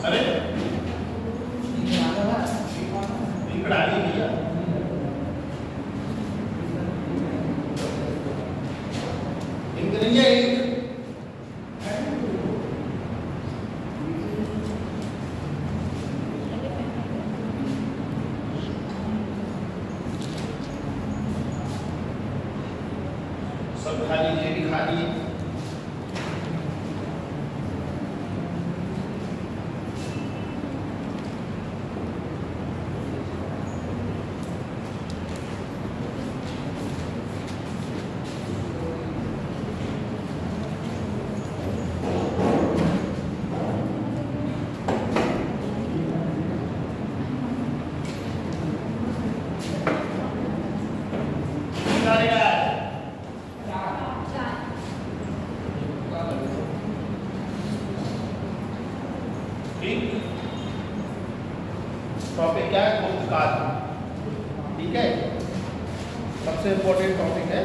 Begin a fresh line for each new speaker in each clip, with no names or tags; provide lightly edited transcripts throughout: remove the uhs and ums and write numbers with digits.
अरे कढ़ाई भैया सब खा लीजिए, भी खा लीजिए। टॉपिक क्या है? गुप्तकाल। ठीक है, सबसे इम्पोर्टेंट टॉपिक है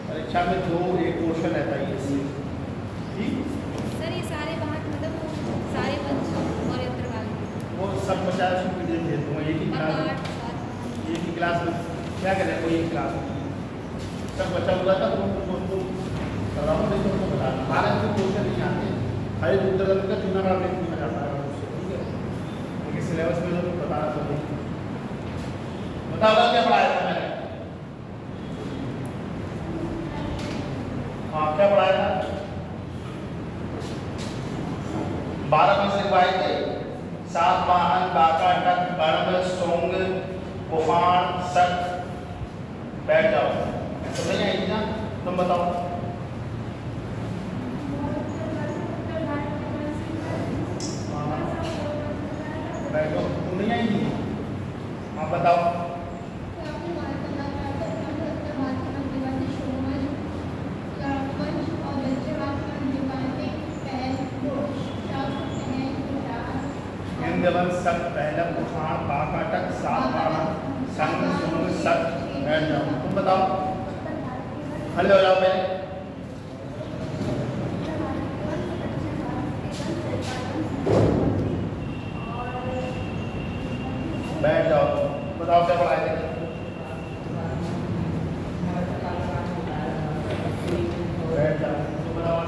परीक्षा में, जो एक क्वेश्चन रहता है इससे। ठीक
सर, ये सारे बात मतलब सारे बच्चों और इंटरवल
वो सब 50 पीडीएफ दे दूँगा एक ही क्लास में। क्या करें, कोई एक क्लास में सब बच्चा हुआ था तो उनको कराऊँ, नहीं तो उनको बता दूँ। भारत में क्वेश्चन नहीं आते, हर उत्तर का 3 बार नहीं किया जाता है उससे। ठीक है, लेकिन सिलेबस में तो बताना चाहिए। बताओ क्या पढ़ाया था मैंने? हाँ, क्या पढ़ाया था? 12 में से लिखवाए थे। सातवाहन, बाकाटक, कण्व, सोंग, कुफान, सक। बैठ जाओ, तो नहीं आएगी ना? तुम बताओ। बैठो, तुम नहीं आएंगी? हाँ बताओ। सक, पहला, कुफान, बाकाटक, सातवाहन, संग, सुंग, सक। बैठ जाओ, तुम बताओ। खड़े हो जाओ पहले। बैठ जाओ, बताओ क्या पढ़ाए थे? बैठ जाओ, तुम बताओ।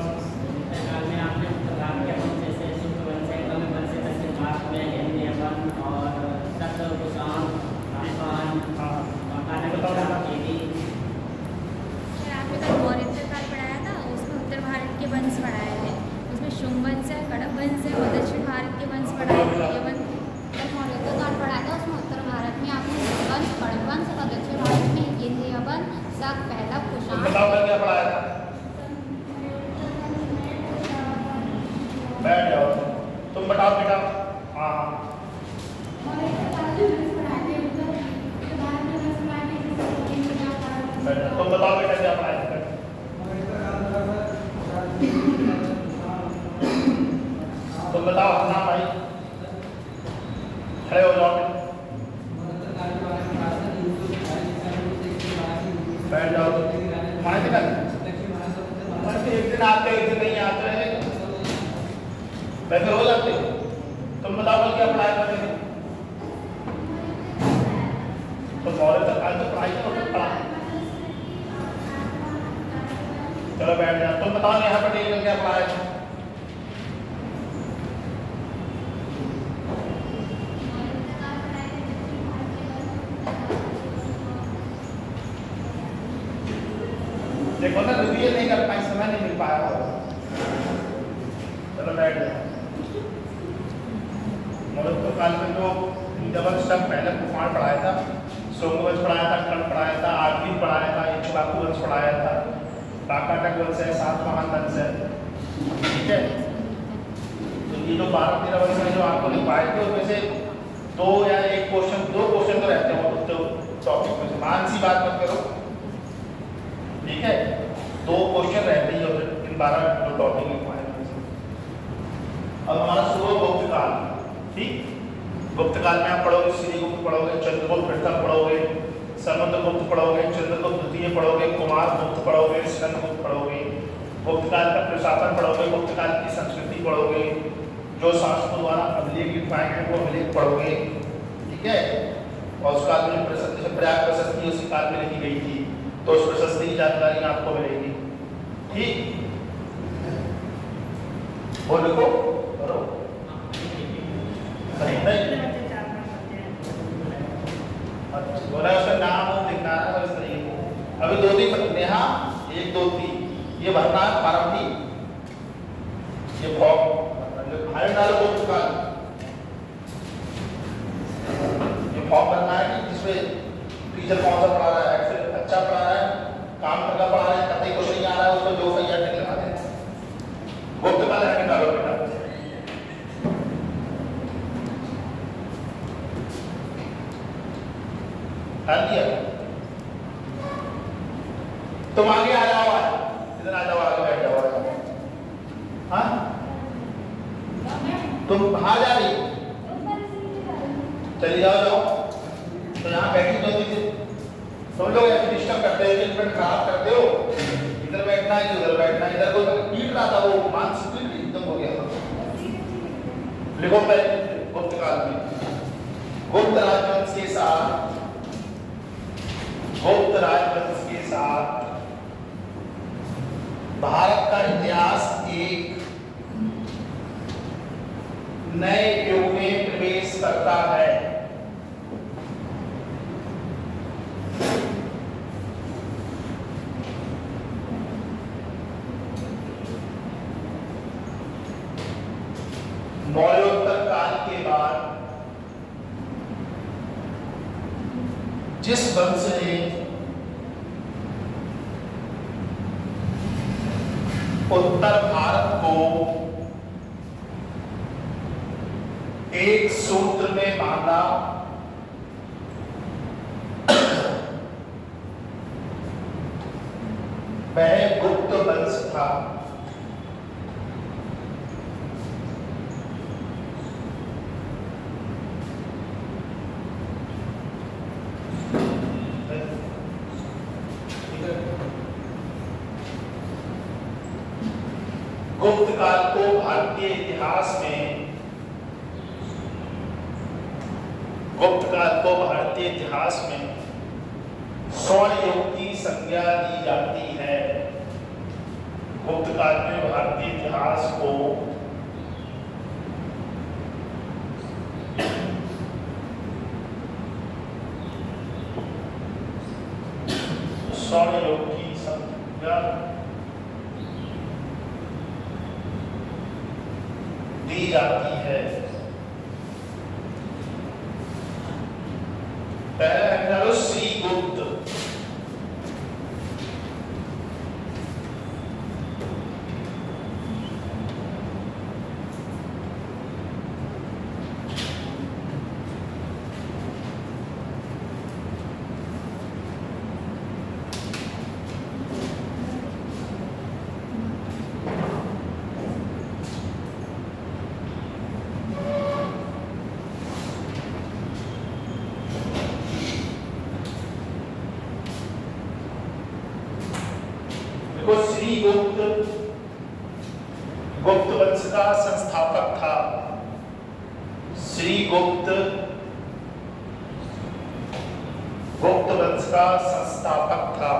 वंश पढ़ाए थे, उसमें शुंग वंश है, कड़क वंश है और दक्षिण भारत के वंश पढ़ाए थे। ये मौर्य काल पढ़ाया था, उसमें उत्तर भारत में आपने वंश, कड़क वंश और दक्षिण भारत में विंध्य वंश, शक, पहला, कुषाण।
क्या पढ़ाया था? बैठ जाओ, तुम बताओ बेटा। हाँ तुम बताओ बेटा क्या पढ़ाया था? तुम बताओ अपना भाई, खड़े हो जाओ। बैठ जाओ, तुम्हारे एक दिन आते एक दिन नहीं आते हैं, वैसे हो जाते। तुम बताओ क्या पढ़ाया था? तो मौर्य काल तो पढ़ाई तो पढ़ा। चलो बैठ जाओ, तुम बताओ नेहा पटेल ने क्या पढ़ाया था? देखो ना, रिवीजन नहीं कर पाए, समय नहीं मिल पाया होगा। चलो बैठ जाओ। मौर्य काल में जो वंश तक पहले कुफान पढ़ाया था, सोंग वंश पढ़ाया था, कण्व पढ़ाया था, आर्किन पढ़ाया था, इक्ष्वाकु वंश पढ़ाया था, बाकाटक वंश है, सातवाहन वंश है। ठीक है, तो ये जो 12-13 वंश है जो आपको लिखवाए थे, उसमें से 2 या 1 क्वेश्चन, 2 क्वेश्चन तो रहते हैं वो टॉपिक में से। मान सी बात मत करो, ठीक है? 2 क्वेश्चन रहते ही इन 12 जो टॉपिक लिखवाए। अब हमारा शुरू हो गुप्तकाल। ठीक, गुप्तकाल में आप पढ़ोगे श्रीगुप्त पढ़ोगे, चंद्रगुप्त प्रथम पढ़ोगे, समुद्रगुप्त पढ़ोगे, चंद्रगुप्त द्वितीय पढ़ोगे, कुमारगुप्त पढ़ोगे, स्कंदगुप्त पढ़ोगे। पढ़ोगे, गुप्त काल की संस्कृति पढ़ोगे, जो शासकों द्वारा अभिलेख लिखवाए गए वो अभिलेख पढ़ोगे, ठीक है। और उस काल में प्रसिद्ध प्रयाग प्रशस्ति उसी काल में लिखी गई थी, तो उस प्रशस्ति की जानकारी आपको मिलेगी, ठीक। वो लिखो करो नहीं, अच्छा बोला उसका नाम लिखना है बस तरीके को। अभी 2 दिन नेहा 1 2 3 ये भरना है फॉर्म भी, ये फॉर्म हाई डालो गुप्त काल, ये फॉर्म भरना है कि जिसमें टीचर कौन सा पढ़ा रहा है, एक्सेल अच्छा पढ़ा रहा है, काम करना पढ़ा रहा है, कतई कुछ नहीं आ रहा है, उसको जो सही है लगा दें। गुप्त काल है डालो बेटा, डाल दिया। तुम आगे आ जाओ, इधर आ जाओ, आगे बैठ जाओ। हाँ तुम बाहर जा रही, चली जाओ। तो यहाँ बैठी तो तुम लोग ऐसे डिस्टर्ब करते हो, अरेंजमेंट खराब करते हो, इधर बैठना है उधर बैठना है, इधर को पीट रहा था वो मानसिक एकदम हो गया। लिखो पहले गुप्त काल में गुप्त राजवंश के साथ, गुप्त राजवंश के साथ भारत का इतिहास एक नए युग में प्रवेश करता है। मौर्योत्तर काल के बाद जिस वंश ने उत्तर भारत को एक सूत्र में बांधा, वह गुप्त वंश था। गुप्त काल को भारतीय इतिहास में, गुप्त काल को भारतीय इतिहास में स्वर्ण युग की संज्ञा दी जाती है। गुप्त काल में भारतीय इतिहास को स्वर्ण युग की संज्ञा दी जाती है। पहला श्री गुप्त, गुप्त गुप्त वंश का संस्थापक था। श्री गुप्त गुप्त वंश का संस्थापक था।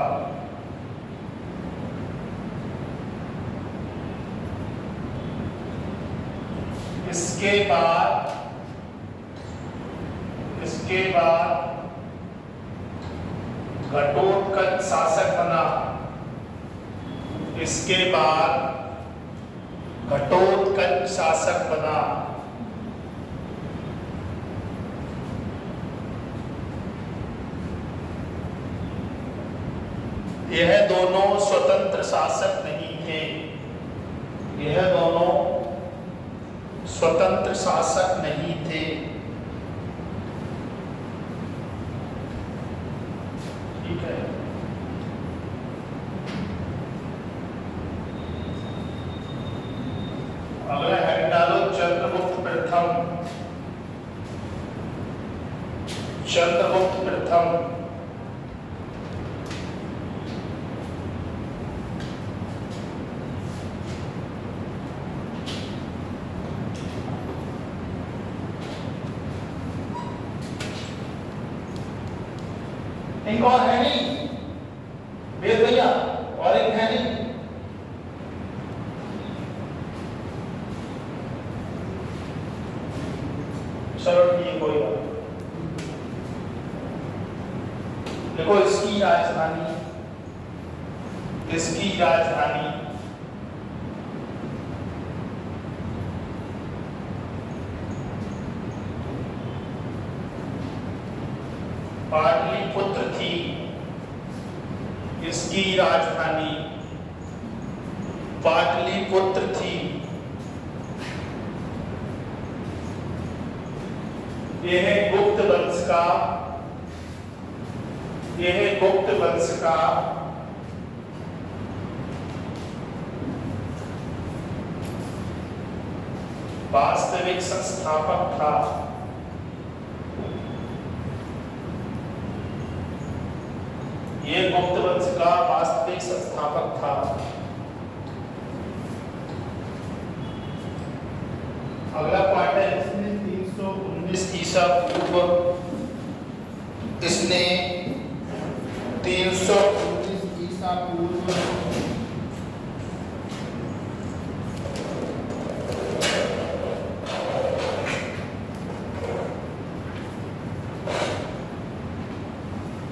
इसके बाद घटोत्कच शासक बना। इसके बाद घटोत्कच शासक बना। यह दोनों स्वतंत्र शासक नहीं थे। यह दोनों स्वतंत्र शासक नहीं थे। ठीक है। अगला हेड डालो चंद्रगुप्त प्रथम। चंद्रगुप्त प्रथम एक और है नहीं वेद भैया, और एक है नहीं। चलो ठीक, कोई बात। देखो इसकी राजधानी, इसकी राजधानी पाटलिपुत्र थी, इसकी राजधानी पाटलिपुत्र थी। यह गुप्त वंश का, यह गुप्त वंश का वास्तविक संस्थापक था। यह गुप्त वंश का वास्तविक संस्थापक था। अगला पार्ट है, इसने 319 ईसा पूर्व, इसने 319 ईसा पूर्व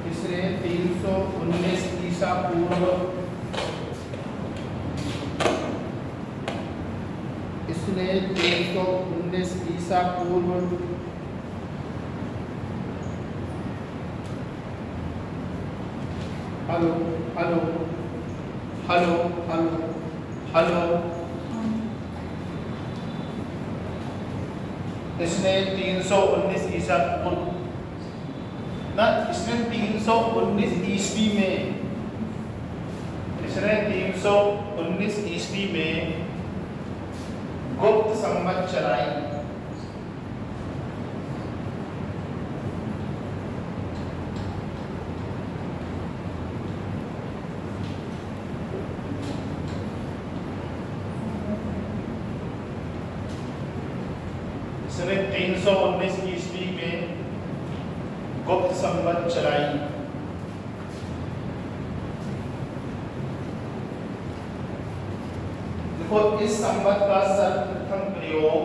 इसने 319 ईसा पूर्व इसने 319 ईसा पूर्व hello hello hello hello hello इसने 319 ईसा पूर्व ना, इसने 319 ईस्वी में, इसने 319 ईस्वी में गुप्त संवत चलाई। इसने 319 ईस्वी में गुप्त संवत चलाई। देखो इस संवत का सर्वप्रथम प्रयोग,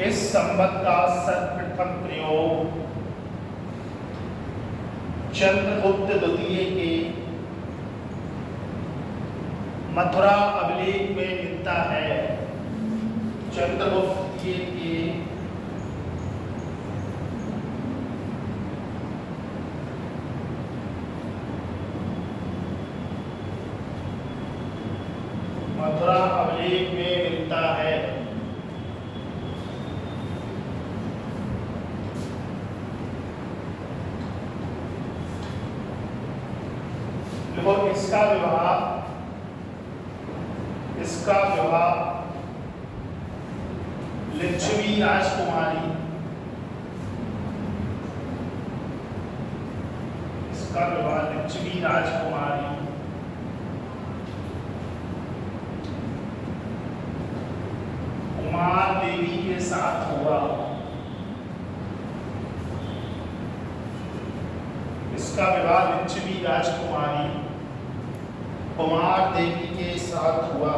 इस संवत का सर्वप्रथम प्रयोग चंद्रगुप्त द्वितीय के मथुरा अभिलेख में मिलता है। चंद्रगुप्त द्वितीय के मथुरा अभिलेख में मिलता है। देखो इसका विवाह लिच्छवी राजकुमारी, इसका विवाह लिच्छवी राजकुमारी कुमार देवी के साथ हुआ। इसका विवाह लिच्छवी राजकुमारी कुमार देवी के साथ हुआ।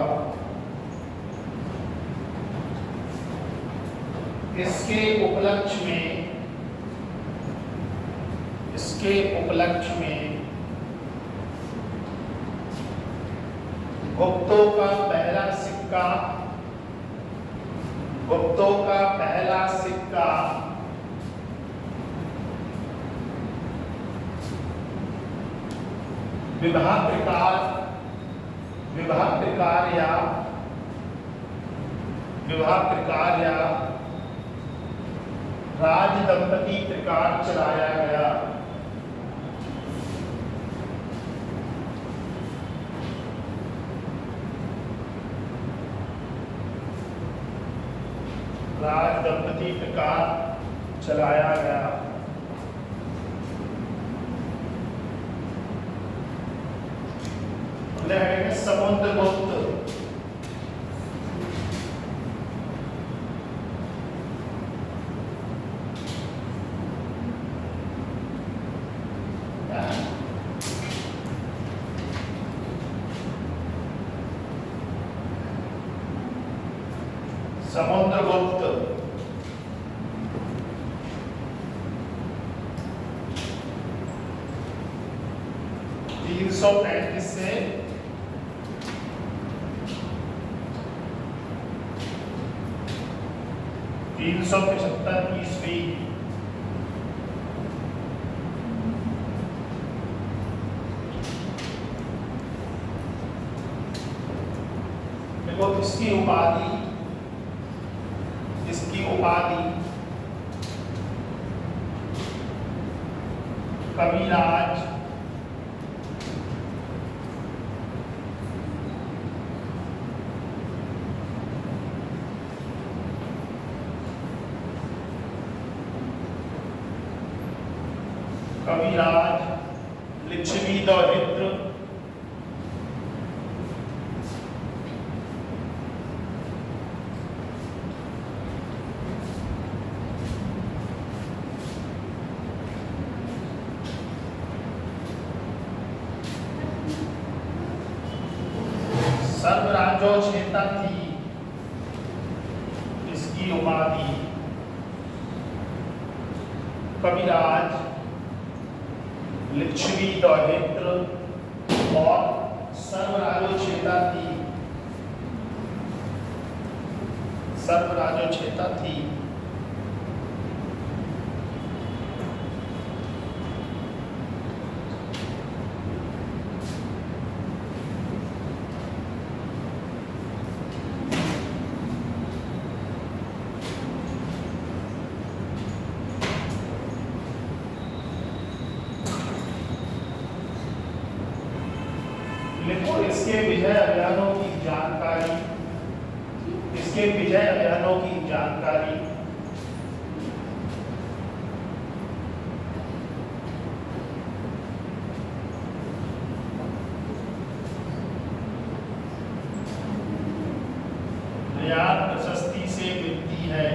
इसके उपलक्ष्य में गुप्तों का पहला सिक्का विवाह प्रकार या राज दंपति प्रकार चलाया गया। राज दंपति प्रकार चलाया गया। समुद्रगुप्त, समुद्रगुप्त, 335 से 375 ईस्वी। देखो इसकी उपाधि कविराज, लिच्छवी दौहित्र, सर्वराजोचेता थी इसकी उपाधि कविराज, लिच्छवी दौहित्र और सर्वराजोचेता थी। लिखो इसके विजय अभियानों की जानकारी, रियाद प्रशस्ति से मिलती है।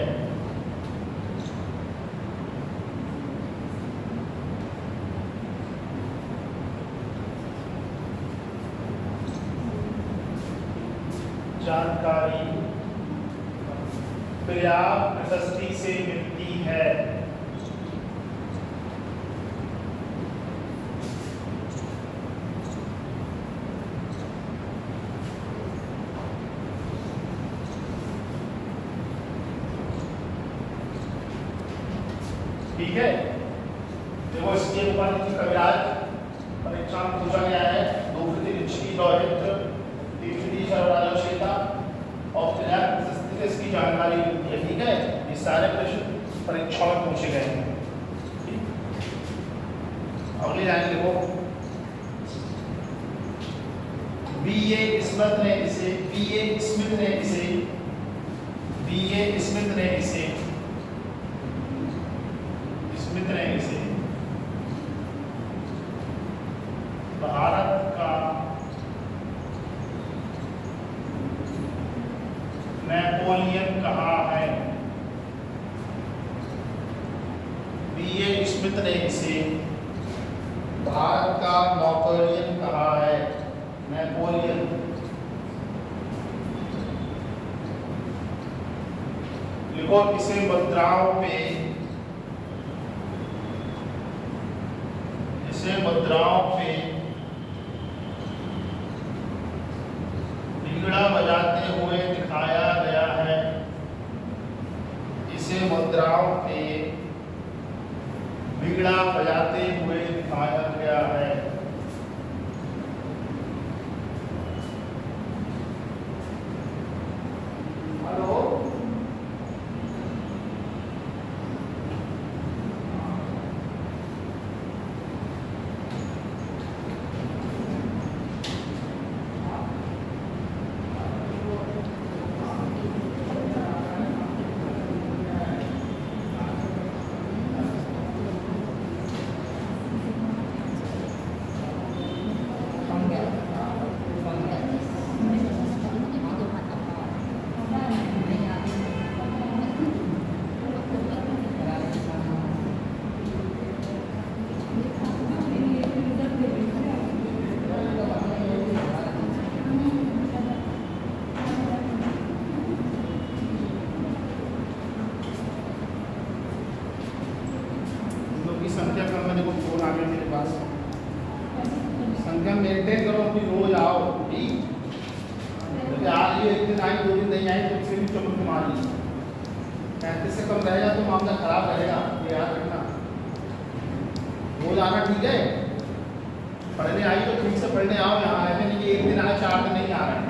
जानकारी पर्याप्त प्रशस्ति से मिलती है। ठीक है, देखो इसके ऊपर कविराज परीक्षा में पूछा गया है। दूसरी लिच्छवी दौहित्र, तीसरी सर्वराजोचेता और पर्याप्त प्रशस्ति से इसकी जानकारी मिलती है। ठीक है, ये सारे प्रश्न परीक्षा में पूछे गए हैं। अगली लाइन देखो, B.A. स्मिथ ने इसे भारत का नेपोलियन कहा है। B.A. स्मिथ ने इसे भारत का नेपोलियन कहा है। नेपोलियन। लिखो इसे मुद्राओं पे बीड़ा बजाते हुए दिखाया गया है। इसे मुद्राओं पे बीड़ा बजाते हुए दिखाया गया है। हेलो, नियम मेंटेन करो, अपनी रोज आओ, ठीक। तो यार ये एक दिन आई 2 दिन नहीं आई तो फिर भी चमक मारी, 35 से कम रहेगा तो मामला खराब रहेगा, ये याद रखना। रोज आना ठीक है, पढ़ने आई तो ठीक से पढ़ने आओ यहाँ, ऐसे नहीं कि एक दिन आए 4 दिन नहीं आ रहे हैं,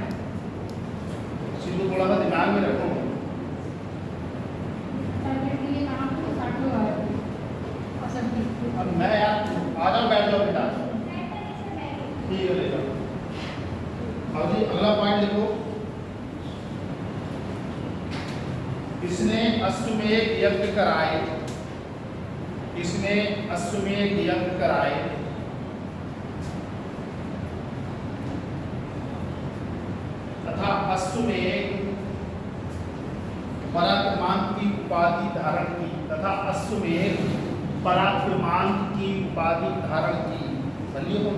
इसी को थोड़ा सा दिमाग में रखो। अब मैं यार आ जाओ, बैठ जाओ बेटा, ठीक है ले जाओ। अब जी अगला पॉइंट देखो, इसने अश्वमेध यज्ञ कराए, इसने अश्वमेध यज्ञ कराए तथा अश्वमेध पराक्रमांत की उपाधि धारण की, तथा अश्वमेध पराक्रमांत की उपाधि धारण की। बलिए को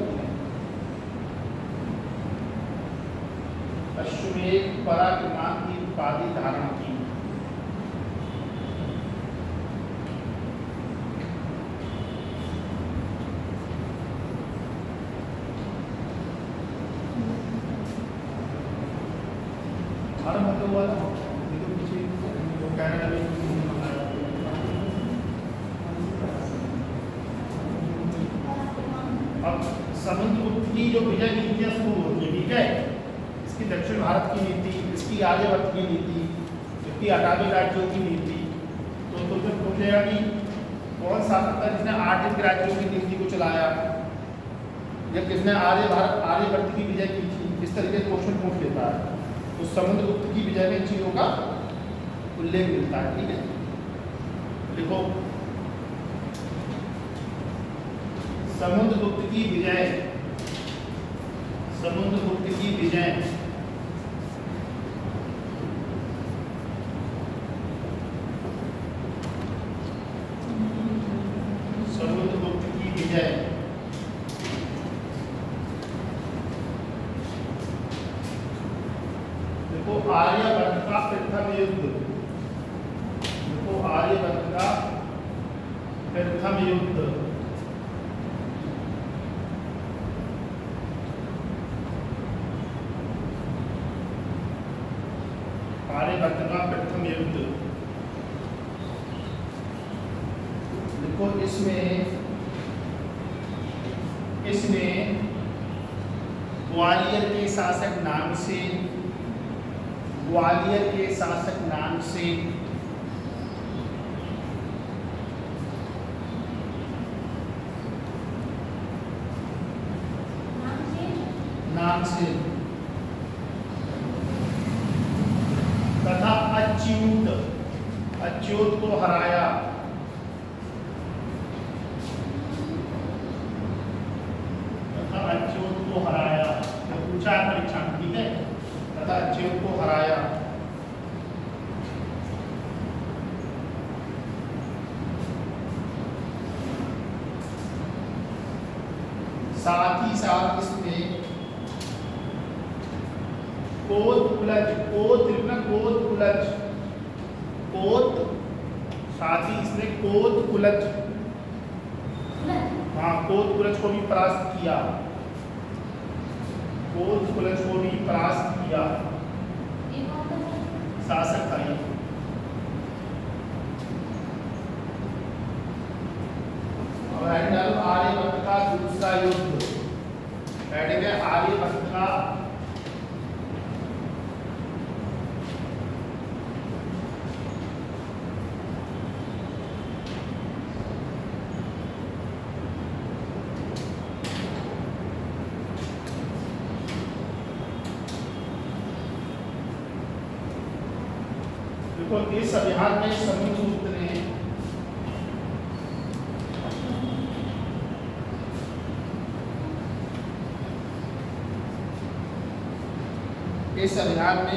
अश्वमेध पराक्रमांत की उपाधि धारण की। मतलब हुआ था पीछे कहने लगे अब समुद्रगुप्त की जो विजय नीतियाँ शुरू होती है, ठीक है, इसकी दक्षिण भारत की नीति, इसकी आर्यवर्त की नीति, इसकी 18 राज्यों की नीति। तो तुमसे पूछेगा कि कौन शासक था जिसने 8 राज्यों की नीति को चलाया, या किसने आर्यवर्त की विजय की थी, इस तरीके से क्वेश्चन पूछ लेता है। तो समुद्रगुप्त की विजय में चीजों का उल्लेख मिलता है, ठीक है। देखो समुद्रगुप्त की विजय, समुद्रगुप्त की विजय समुद्रगुप्त की विजय देखो आर्यवर्त का प्रथम युद्ध, देखो आर्यवर्त का प्रथम युद्ध आर्यवर्त का प्रथम युद्ध। देखो इसमें ग्वालियर के शासक नाम से, ग्वालियर के शासक नाम से तथा अच्युत को हराया, तथा अच्युत को हराया। तो पूछा है परीक्षा में, ठीक है, तथा अच्युत को हराया। साथ ही साथ इसमें साथ ही इसने कोतकुलज, हाँ कोतकुलज को भी परास्त किया, कोतकुलज को भी परास्त किया, शासक था ये। आर्यवर्त का दूसरा युद्ध, आर्यवर्त का देखो इस अभियान में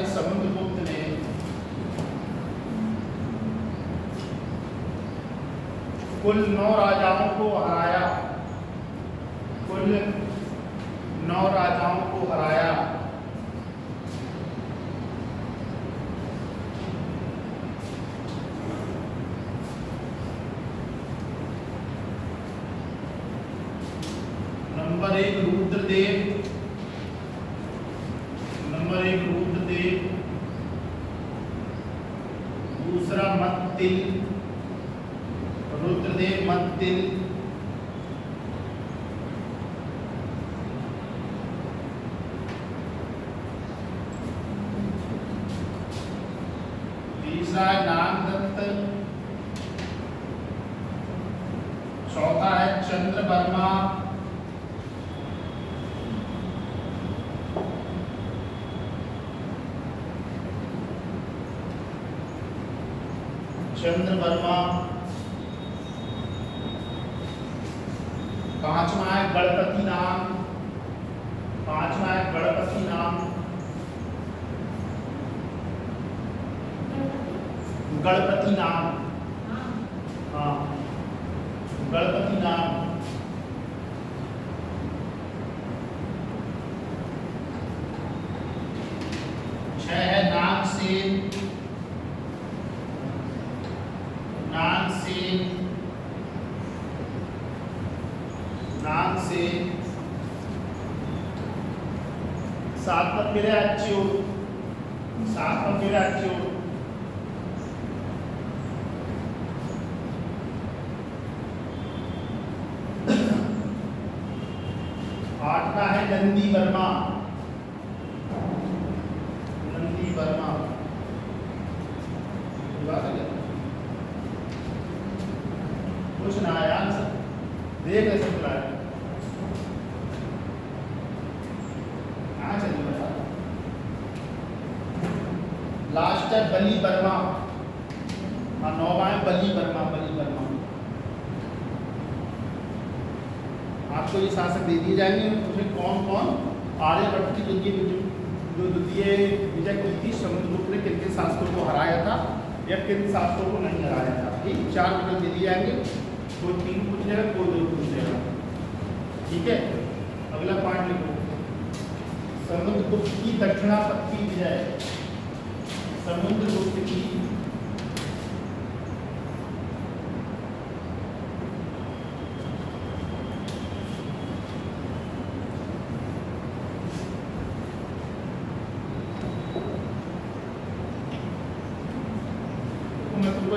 समुद्रगुप्त ने कुल 9 राजाओं को हराया, कुल 9 राजाओं को हराया। नंबर 1 रुद्रदेव, मत्तिल, रुद्रदेव मत्तिल, तीसरा है नागदत्त, चौथा है चंद्र वर्मा, चंद्र वर्मा, पांचवा है गणपति नाम, पांचवा है गणपति नाम, गणपति नाम, हाँ गणपति नाम। छह है नागसेन, नागसेन, नागसेन। सात पर फिर है अच्युत, सात पर फिर है अच्युत। आठवां है नंदी वर्मा, नंदी वर्मा। कुछ ना आया आंसर, देख रहे सब लाए। हाँ चलिए बता। लास्ट है बली वर्मा, हाँ नौवां है बली वर्मा, बली वर्मा। आपको ये शासक दे दिए जाएंगे, उसमें कौन कौन आर्यभट्ट की जो द्वितीय विजय हुई थी, समुद्रगुप्त ने किन किन शासकों को हराया था या किन शासकों को नहीं हराया था। ठीक, चार विकल्प दे दिए जाएंगे, कोई तीन पूछ जाएगा, कोई दो पूछ जाएगा। ठीक है, अगला पॉइंट लिखो, समुद्रगुप्त की दक्षिणापत्ति विजय, समुद्रगुप्त की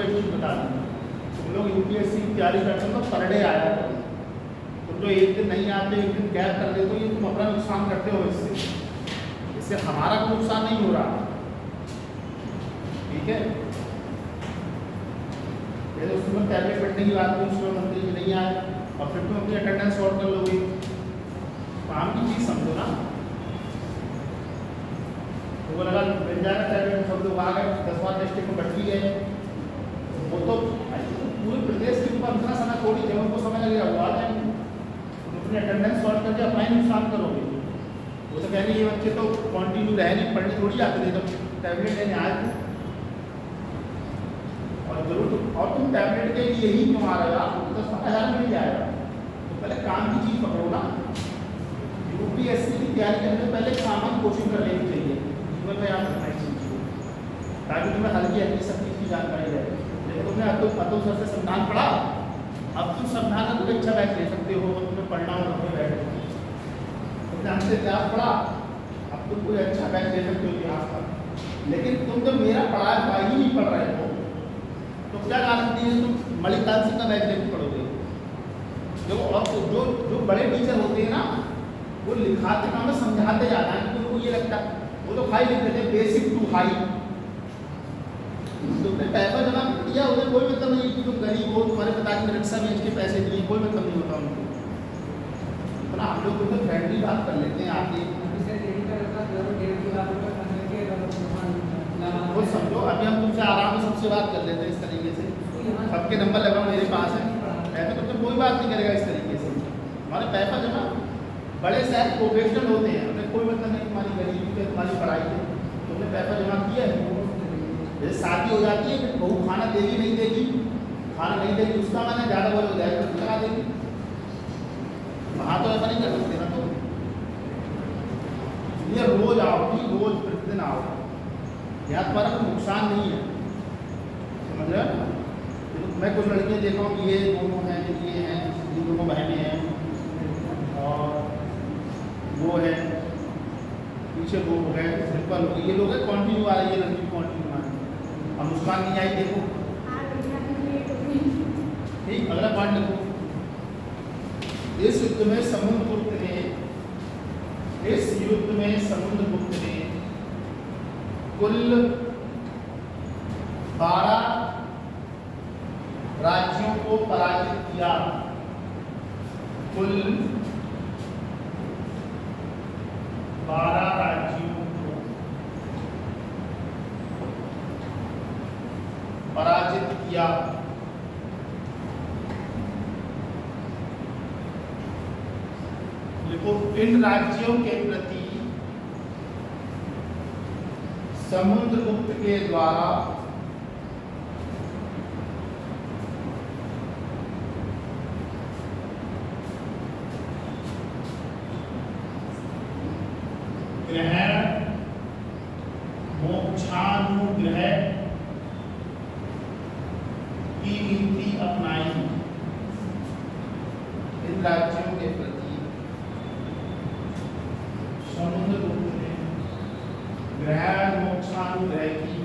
एक चीज बता दूँ, तुम लोग यूपीएससी की तैयारी करते हो तो पर डे आया करो। तुम जो एक दिन नहीं आते, एक दिन गैप कर देते हो, ये तुम अपना नुकसान करते हो। इससे हमारा कोई नुकसान नहीं हो रहा। ठीक है, जैसे उसमें टैबलेट बैठने की बात हुई, उसमें मंत्री जी नहीं आए और फिर तुम अपनी अटेंडेंस शॉर्ट कर लोगे। काम की चीज़ समझो ना। तो वो लगा मिल जाएगा टैबलेट, सब लोग आ गए, 10 बार डिस्ट्रिक्ट में बैठ भी गए। वो तो पूरे प्रदेश के ऊपर इतना समय थोड़ी है, उनको समय लगेगा, वो आ जाएंगे। तुम अपनी अटेंडेंस शॉर्ट करके अपना ही नुकसान करोगे। वो तो कहेंगे ये बच्चे तो कंटिन्यू रह नहीं, पढ़ने थोड़ी आते थे, तो टैबलेट लेने आए थे और जरूर। और तुम टैबलेट के लिए ही क्यों आ रहे हो? आपको 10,000 मिल जाएगा। तो पहले काम की चीज़ पकड़ो ना। यूपीएससी की तैयारी करने से पहले सामान्य कोशिश कर लेनी चाहिए, जीवन में आप रखना चाहिए, ताकि तुम्हें हल्की हल्की सब चीज़ की जानकारी रहे। तुमने अतुल सर से संविधान पढ़ा, अब तुम संविधान का कोई अच्छा बैच ले सकते हो, तुम्हें पढ़ना हो तो बैठ। तुमने हमसे इतिहास पढ़ा, अब तुम कोई अच्छा बैच ले सकते हो इतिहास का। लेकिन तुम जब मेरा पढ़ाया हुआ ही नहीं पढ़ रहे हो तो क्या गारंटी है तुम मणिकाल सिंह का बैच लेकर पढ़ोगे? जो बड़े टीचर होते हैं ना, वो लिखाते काम में समझाते जाना है। उनको ये लगता है, वो तो हाई लिख देते हैं, बेसिक टू हाई। तुमने पैसा जमा किया, उन्हें कोई मतलब नहीं कि तुम गरीब हो, तुम्हारे पिता की रिक्शा बेच के पैसे दिए, कोई मतलब नहीं होता उनको। तो हम लोग तो फ्रेंडली बात कर लेते हैं आके। वो समझो, अभी हम तुमसे आराम से सबसे बात कर लेते हैं इस तरीके से। सबके नंबर लगा मेरे पास है, ऐसे तो तुमसे कोई बात नहीं करेगा इस तरीके से। हमारे पैसा जमा बड़े शहर प्रोफेशनल होते हैं, उन्हें कोई मतलब नहीं तुम्हारी गरीबी पे, तुम्हारी पढ़ाई पे। तुमने पैसा जमा किया है, जैसे शादी हो जाती है, फिर बहू खाना देगी नहीं देगी, खाना नहीं देगी उसका मैंने ज़्यादा बोल हो जाएगा तो लगा देगी। वहाँ तो ऐसा नहीं कर सकते ना। तो ये रोज आओ, रोज प्रतिदिन आओ, यहाँ तुम्हारा कोई नुकसान नहीं है, समझ रहे हो? मैं कुछ लड़कियाँ देखा हूँ, ये दोनों हैं, ये हैं, ये दोनों बहनें हैं और वो है पीछे वो है सिंपल, ये लोग है कंटिन्यू आ रही है, लड़की कंटिन्यू आ रही है। अब नुकसान नहीं आई, देखो ठीक, अगला पॉइंट लिखो। इस युद्ध में समुद्रगुप्त ने कुल 12 राज्यों को पराजित किया। कुल 12 राज्यों को पराजित किया। देखो, इन राज्यों के प्रति समुद्रगुप्त के द्वारा ग्रहण मोक्षानुग्रह की नीति अपनाई। इन राज्यों के प्रति समुद्रगुप्त ने ग्रहण मोक्षानुग्रह की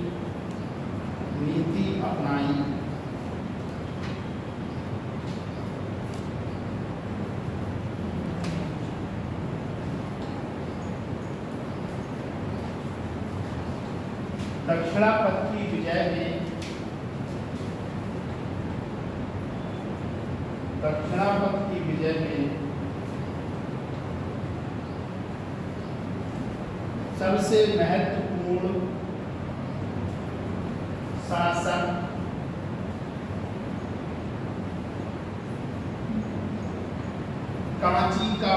नीति अपनाई। दक्षिणापथ की विजय में सबसे महत्वपूर्ण शासक कांची का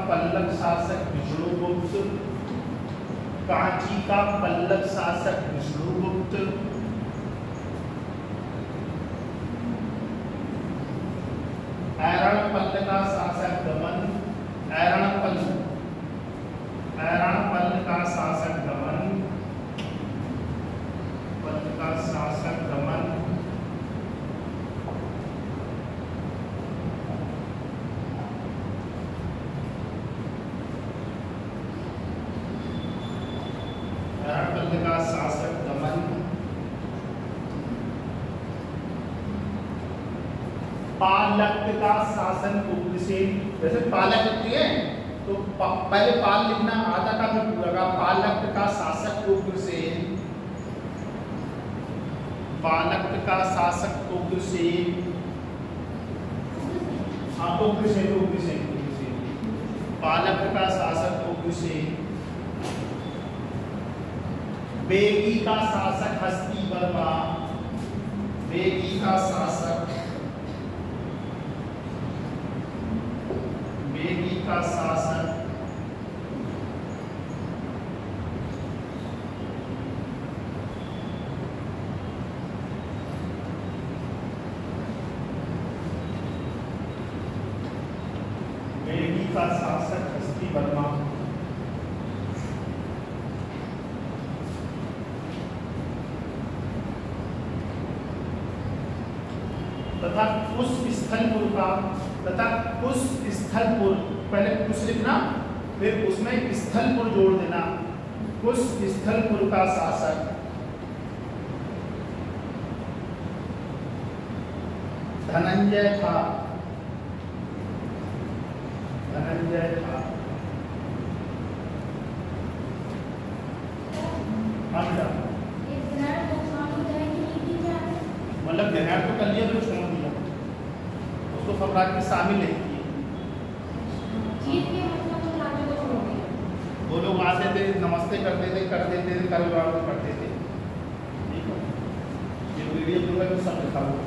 पल्लव शासक विष्णुगुप्त। कांची का पल्लव शासक विष्णुगुप्त। ऐरणपल्ल का शासक दमन। ऐरणपल्ल का शासक दमन। ऐरणपल्ल का शासक दमन। पालक का शासन उग्रसेन। जैसे पालक लिखती है तो पहले पाल लिखना, आधा का भी पूरा का। पालक का शासक उग्रसेन। पालक का शासक उग्रसेन। हाँ, उग्रसेन। पालक का शासक उग्रसेन। बेगी का शासक हस्तिवर्मा। बेगी का शासक हस्तिवर्मा। तथा पुष्पस्थलपुर, पहले कुछ लिखना, फिर उसमें स्थलपुर जोड़ देना। पुष्पस्थलपुर का शासक धनंजय था। मतलब ग्रहण तो कर लिया, फिर छोड़ दिया, उसको सम्राट में शामिल नहीं किए। वो लोग आते थे, नमस्ते करते थे, कर देते थे, करते थे। ठीक है, ये वीडियो दूंगा तो सब लिखा हुआ।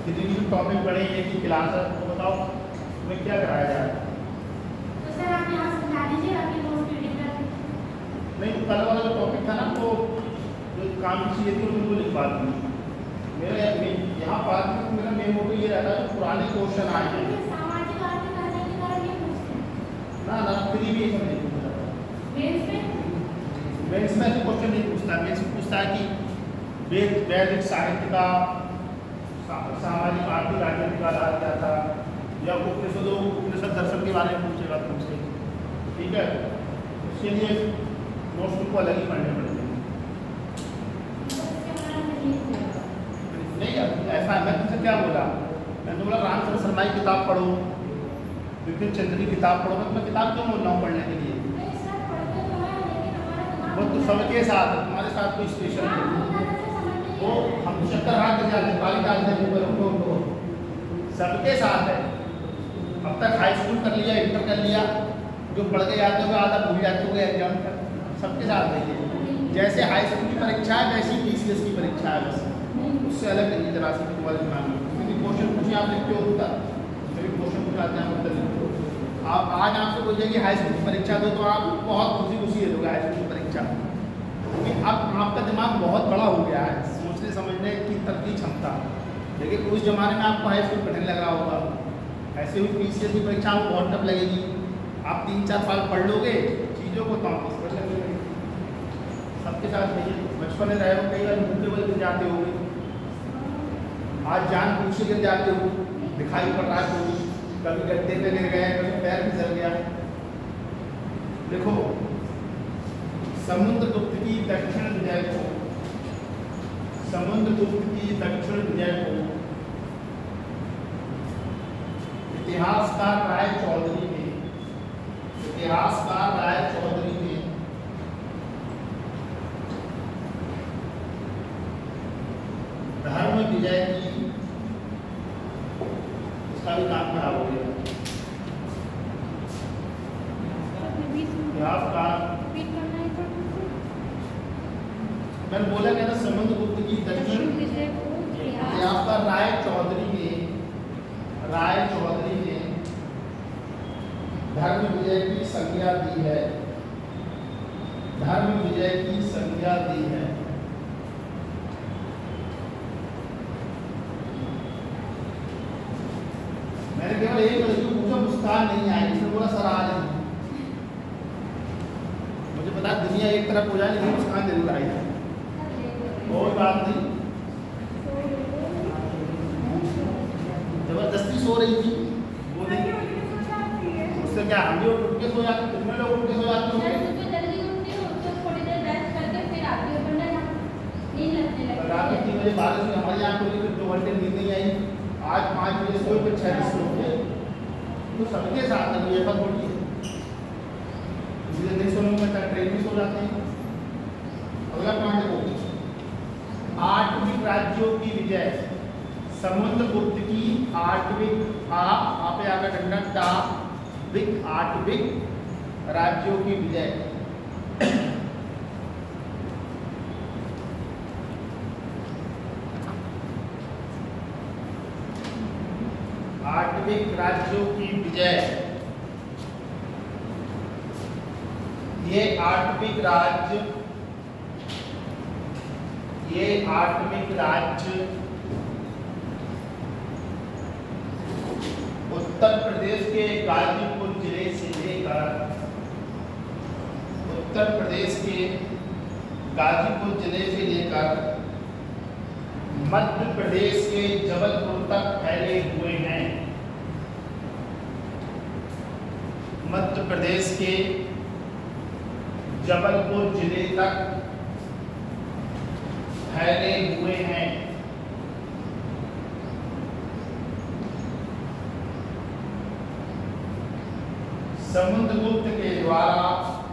कितनी जो टॉपिक पढ़े ये की क्लास है, तो बताओ तुम्हें क्या कराया जाए?
तो सर आप यहाँ समझा दीजिए, आपकी नोट रीडिंग कर।
नहीं, तो कल वाला जो टॉपिक था ना, वो जो काम की चीज़ें थी उनको लिखवा दूँगी। मेरा यहाँ बात में मेरा मेन मोटो ये रहता है, जो पुराने क्वेश्चन आए हैं ना, फ्री भी नहीं पूछता। मेंस में ऐसे क्वेश्चन नहीं पूछता। मेंस में पूछता है कि वैदिक साहित्य का सामाजिक आर्थिक राजनीति का आधार क्या था, या उपनिषद दर्शन के बारे में पूछेगा तुमसे। ठीक है, उसके लिए नोट्स को अलग ही पढ़ने पड़ेंगे। ऐसा मैं तुमसे क्या बोला? मैंने तो बोला रामचंद्र शर्मा की किताब पढ़ो, विपिन चंद्र की किताब पढ़ो। मैं तुम्हें किताब क्यों बोल रहा हूँ पढ़ने के लिए? वो तो सबके साथ है, तुम्हारे साथ कोई स्पेशल नहीं। वो हम चक्कर हाथ कर जाते, काली डालते हैं ऊपर, उनको सबके साथ है। अब तक हाई स्कूल कर लिया, इंटर कर लिया, जो पढ़ के जाते हुए आधा भूल जाते हुए एग्जाम तक सबके साथ रहिए। जैसे हाई स्कूल की परीक्षा है वैसी TCS की परीक्षा है, बस उससे अलग नहीं जरा सी तुम्हारे दिमाग में। क्योंकि क्वेश्चन पूछे आप लिखते हो उत्तर, सभी क्वेश्चन पूछाते हैं उत्तर लिखते हो। आप आज आपसे पूछेंगे हाई स्कूल की परीक्षा दो तो आप बहुत खुशी खुशी दे दोगे हाई स्कूल की परीक्षा, क्योंकि अब आपका दिमाग बहुत बड़ा हो गया है, सोचने समझने की तर्क क्षमता। लेकिन उस जमाने में आपको हाई स्कूल पढ़ने लग रहा होगा, ऐसे हुई TCS की परीक्षा आपको बहुत टफ लगेगी। आप 3-4 साल पढ़ लोगे चीज़ों को, तो आप इस पर लगेंगे। सबके साथ रहिए। बचपन में रहे हो, कई बार भूखे हुए गिर जाते हो, आज जान बूझ से गिर जाते हो, दिखाई पड़ रहा है, कभी गड्ढे पे गिर गए, कभी पैर फिसल गया। देखो, समुद्रगुप्त की दक्षिण विजय को, समुद्रगुप्त की दक्षिण विजय को इतिहासकार राय चौधरी ने, इतिहासकार राय चौधरी ने धर्म विजय की, इसका भी नाम खराब हो गया, इतिहासकार मैंने बोला क्या था, समुद्रगुप्त की दक्षिण, इतिहासकार राय चौधरी ने धर्म विजय की संज्ञा दी है, धर्म विजय की संज्ञा दी है। मैंने केवल एक लड़की को पूछा, मुस्कान नहीं आई, उसने बोला सर आज नहीं। मुझे पता दुनिया एक तरफ हो जाए लेकिन मुस्कान जरूर आई है, और बात नहीं। जबरदस्ती सो रही थी वो नहीं, उससे क्या हम भी उठ के सो जाते, कितने लोग उठ के सो जाते होंगे? रात में 3 बजे बारिश हुई, हमारी आँख खुली, फिर 2 घंटे नींद नहीं आई। आज 5 बजे सोए, फिर 6 बजे सोते, तो सबके साथ है, ये बात थोड़ी है। इसलिए नहीं सोने में ट्रेन में सो जाते हैं। अगला पॉइंट देखो, 8वीं राज्यों की विजय, समुद्रगुप्त की 8वीं, आप पे आकर डंडा टा विक 8वीं राज्यों की विजय। आठवीं राज्यों की विजय, ये 8वीं राज्य, ये 8वीं राज्य उत्तर प्रदेश के गाजीपुर जिले से लेकर, उत्तर प्रदेश के गाजीपुर जिले से लेकर मध्य प्रदेश के जबलपुर तक फैले हुए हैं। मध्य प्रदेश के जबलपुर जिले तक फैले हुए हैं। समुद्रगुप्त के द्वारा,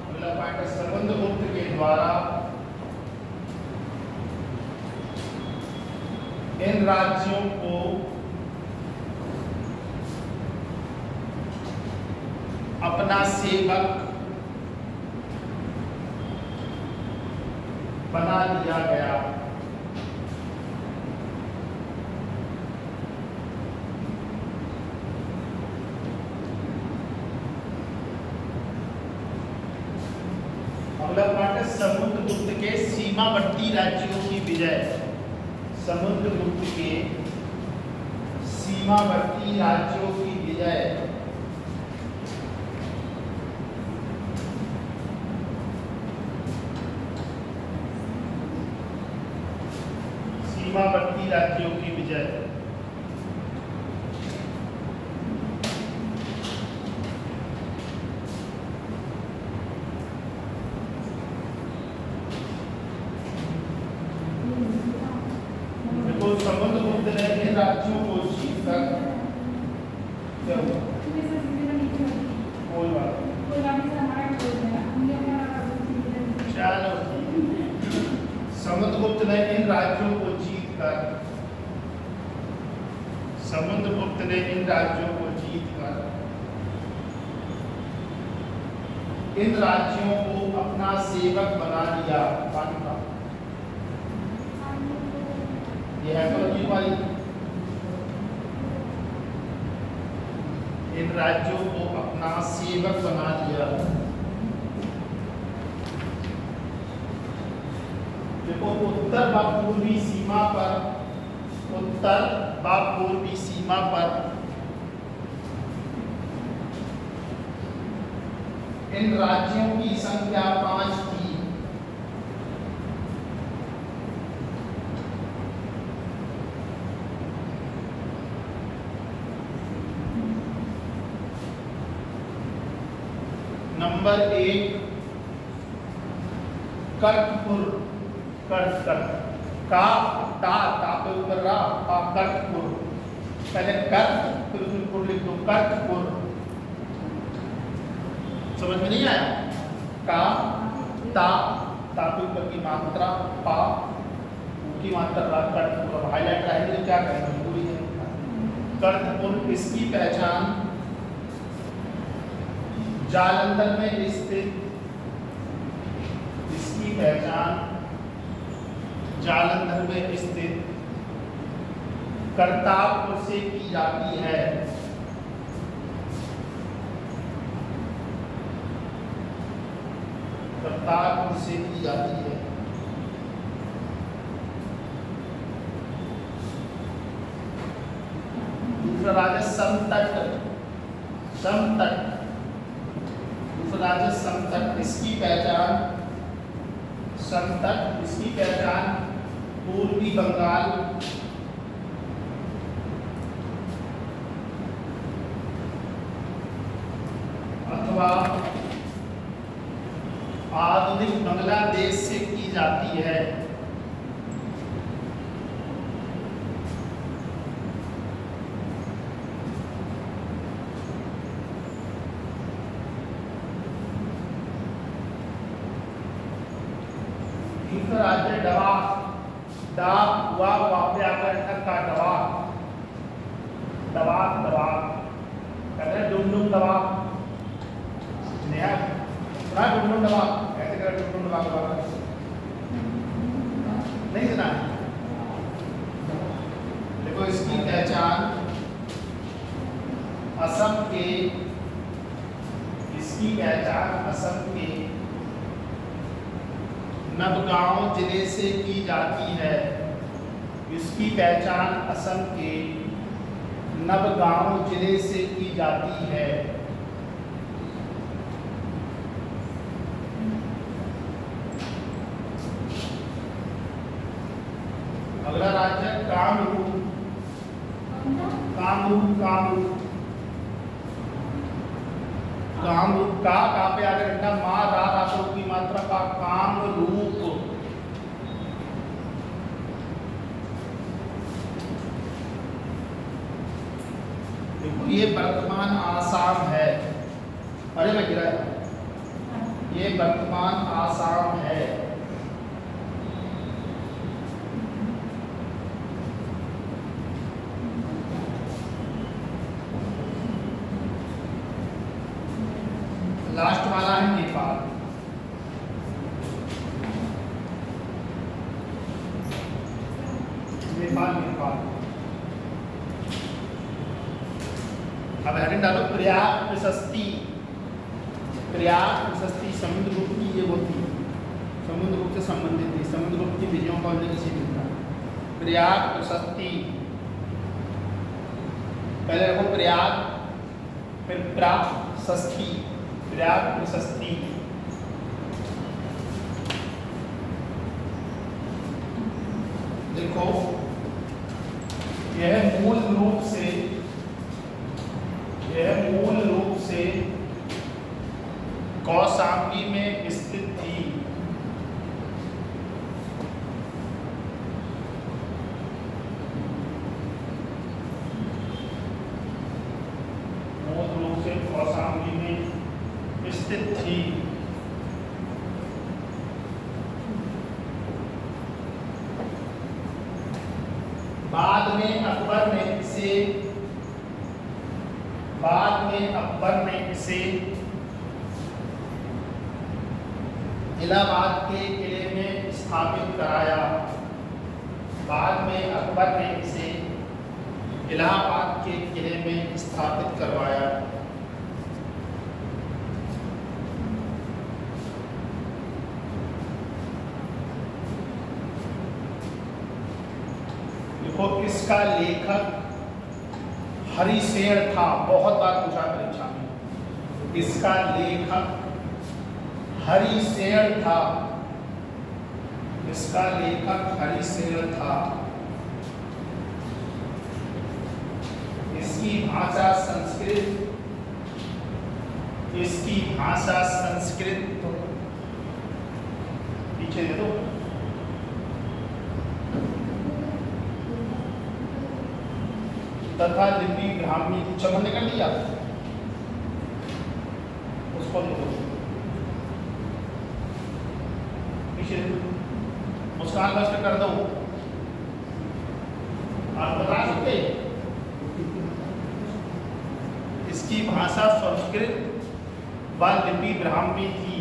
अगला पॉइंट, समुद्रगुप्त के द्वारा इन राज्यों को अपना सेवक बना लिया गया। अगला पार्ट है समुद्रगुप्त के सीमावर्ती राज्यों की विजय। समुद्रगुप्त के सीमावर्ती राज्यों की विजय। सीमावर्ती राज्यों की विजय। समुद्रगुप्त राज्यों को जीतकर, समुद्रगुप्त ने इन राज्यों को जीतकर इन राज्यों को अपना सेवक बना लिया। ये है तो जी वाली, इन राज्यों को अपना सेवक बना लिया। देखो उत्तर व पूर्वी सीमा पर, उत्तर व पूर्वी सीमा पर इन राज्यों की संख्या 5 थी। नंबर 1 कर्कपुर, का ता पे ऊपर रा, कर्कपुर, पहले कर्क फिर उसमें पुर लिख दो, कर्कपुर। समझ में नहीं आया? का ता पे ऊपर की मात्रा पा, की मात्रा रा, कर्कपुर। हाईलाइट रहेगी तो क्या करेंगे, पूरी है कर्कपुर। इसकी पहचान जालंधर में स्थित, इसकी पहचान जालंधर में स्थित करतारपुर से की जाती है। करतारपुर से की जाती है। दूसरा राज्य समतट, समतट, दूसरा राज्य समतट। इसकी पहचान समतट, इसकी पहचान पूर्वी बंगाल, अथवा आधुनिक बांग्लादेश से की जाती है। तीसरा राज्य डवा, डा हुआ वापे आकर का डवा, दवा दवा कहते हैं डुमडुम दवा, नेहा सुना डुमडुम दवा कैसे कर, डुमडुम दवा के बारे में नहीं सुना? देखो इसकी पहचान असम के, इसकी पहचान असम के नवगांव जिले से की जाती है। इसकी पहचान असम के नवगांव जिले से की जाती है। अगला राज्य कामरूप, कामरूप, कामरूप, कामरूप का पे आगे घंटा माँ रा रातों की मात्रा का कामरूप। देखो ये वर्तमान आसाम है, अरे मैं गिरा, ये वर्तमान आसाम है। लास्ट वाला है नेपाल। नेपाल, नेपाल। अब हेडिंग डालो प्रयाग प्रशस्ति, प्रयाग प्रशस्ति समुद्रगुप्त की ये होती, समुद्रगुप्त से संबंधित थी, समुद्रगुप्त की विजयों का उल्लेख इसी में था। प्रयाग प्रशस्ति, पहले रखो प्रयाग, फिर प्रशस्ति, प्रयाग प्रशस्ति। देखो यह मूल रूप से कौशाम्बी में स्थित थी। मूल रूप से कौशाम्बी में स्थित थी। में अकबर ने इसे इलाहाबाद के किले में स्थापित कराया। बाद में अकबर ने इसे इलाहाबाद के किले में स्थापित करवाया। देखो, इसका लेखक हरिसेन था। बहुत बार पूछा परीक्षा में। इसका लेखक हरिसेन था। इसका लेखक हरिसेन था। इसकी भाषा संस्कृत पीछे दे दो। तथा लिपि ब्राह्मी थी। चमन ने कर दिया, उसको दे दो पीछे। मुस्कान बस्ट कर दो। आप बता सकते इसकी भाषा संस्कृत व लिपि ब्राह्मी थी।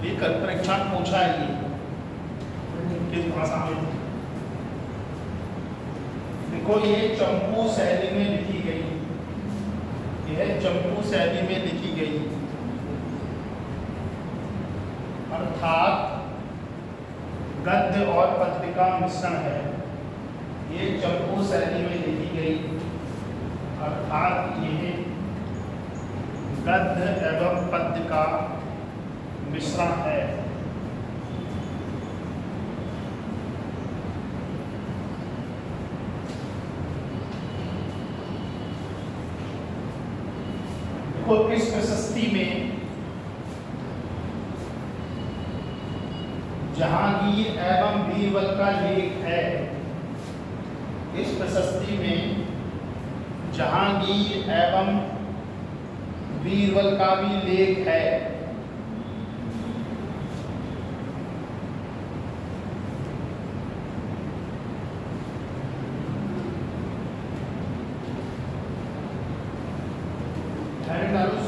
ये परीक्षा में पूछा है ये किस भाषा में। देखो, ये चंपू शैली में लिखी गई। यह चंपू शैली में लिखी गई, अर्थात गद्य और पद्य का मिश्रण है। ये चंपू शैली में लिखी गई, अर्थात यह गद्य एवं पद्य का मिश्रण है। इस प्रशस्ति में जहांगीर एवं बीरबल का लेख है। इस प्रशस्ति में जहांगीर एवं बीरबल का भी लेख है।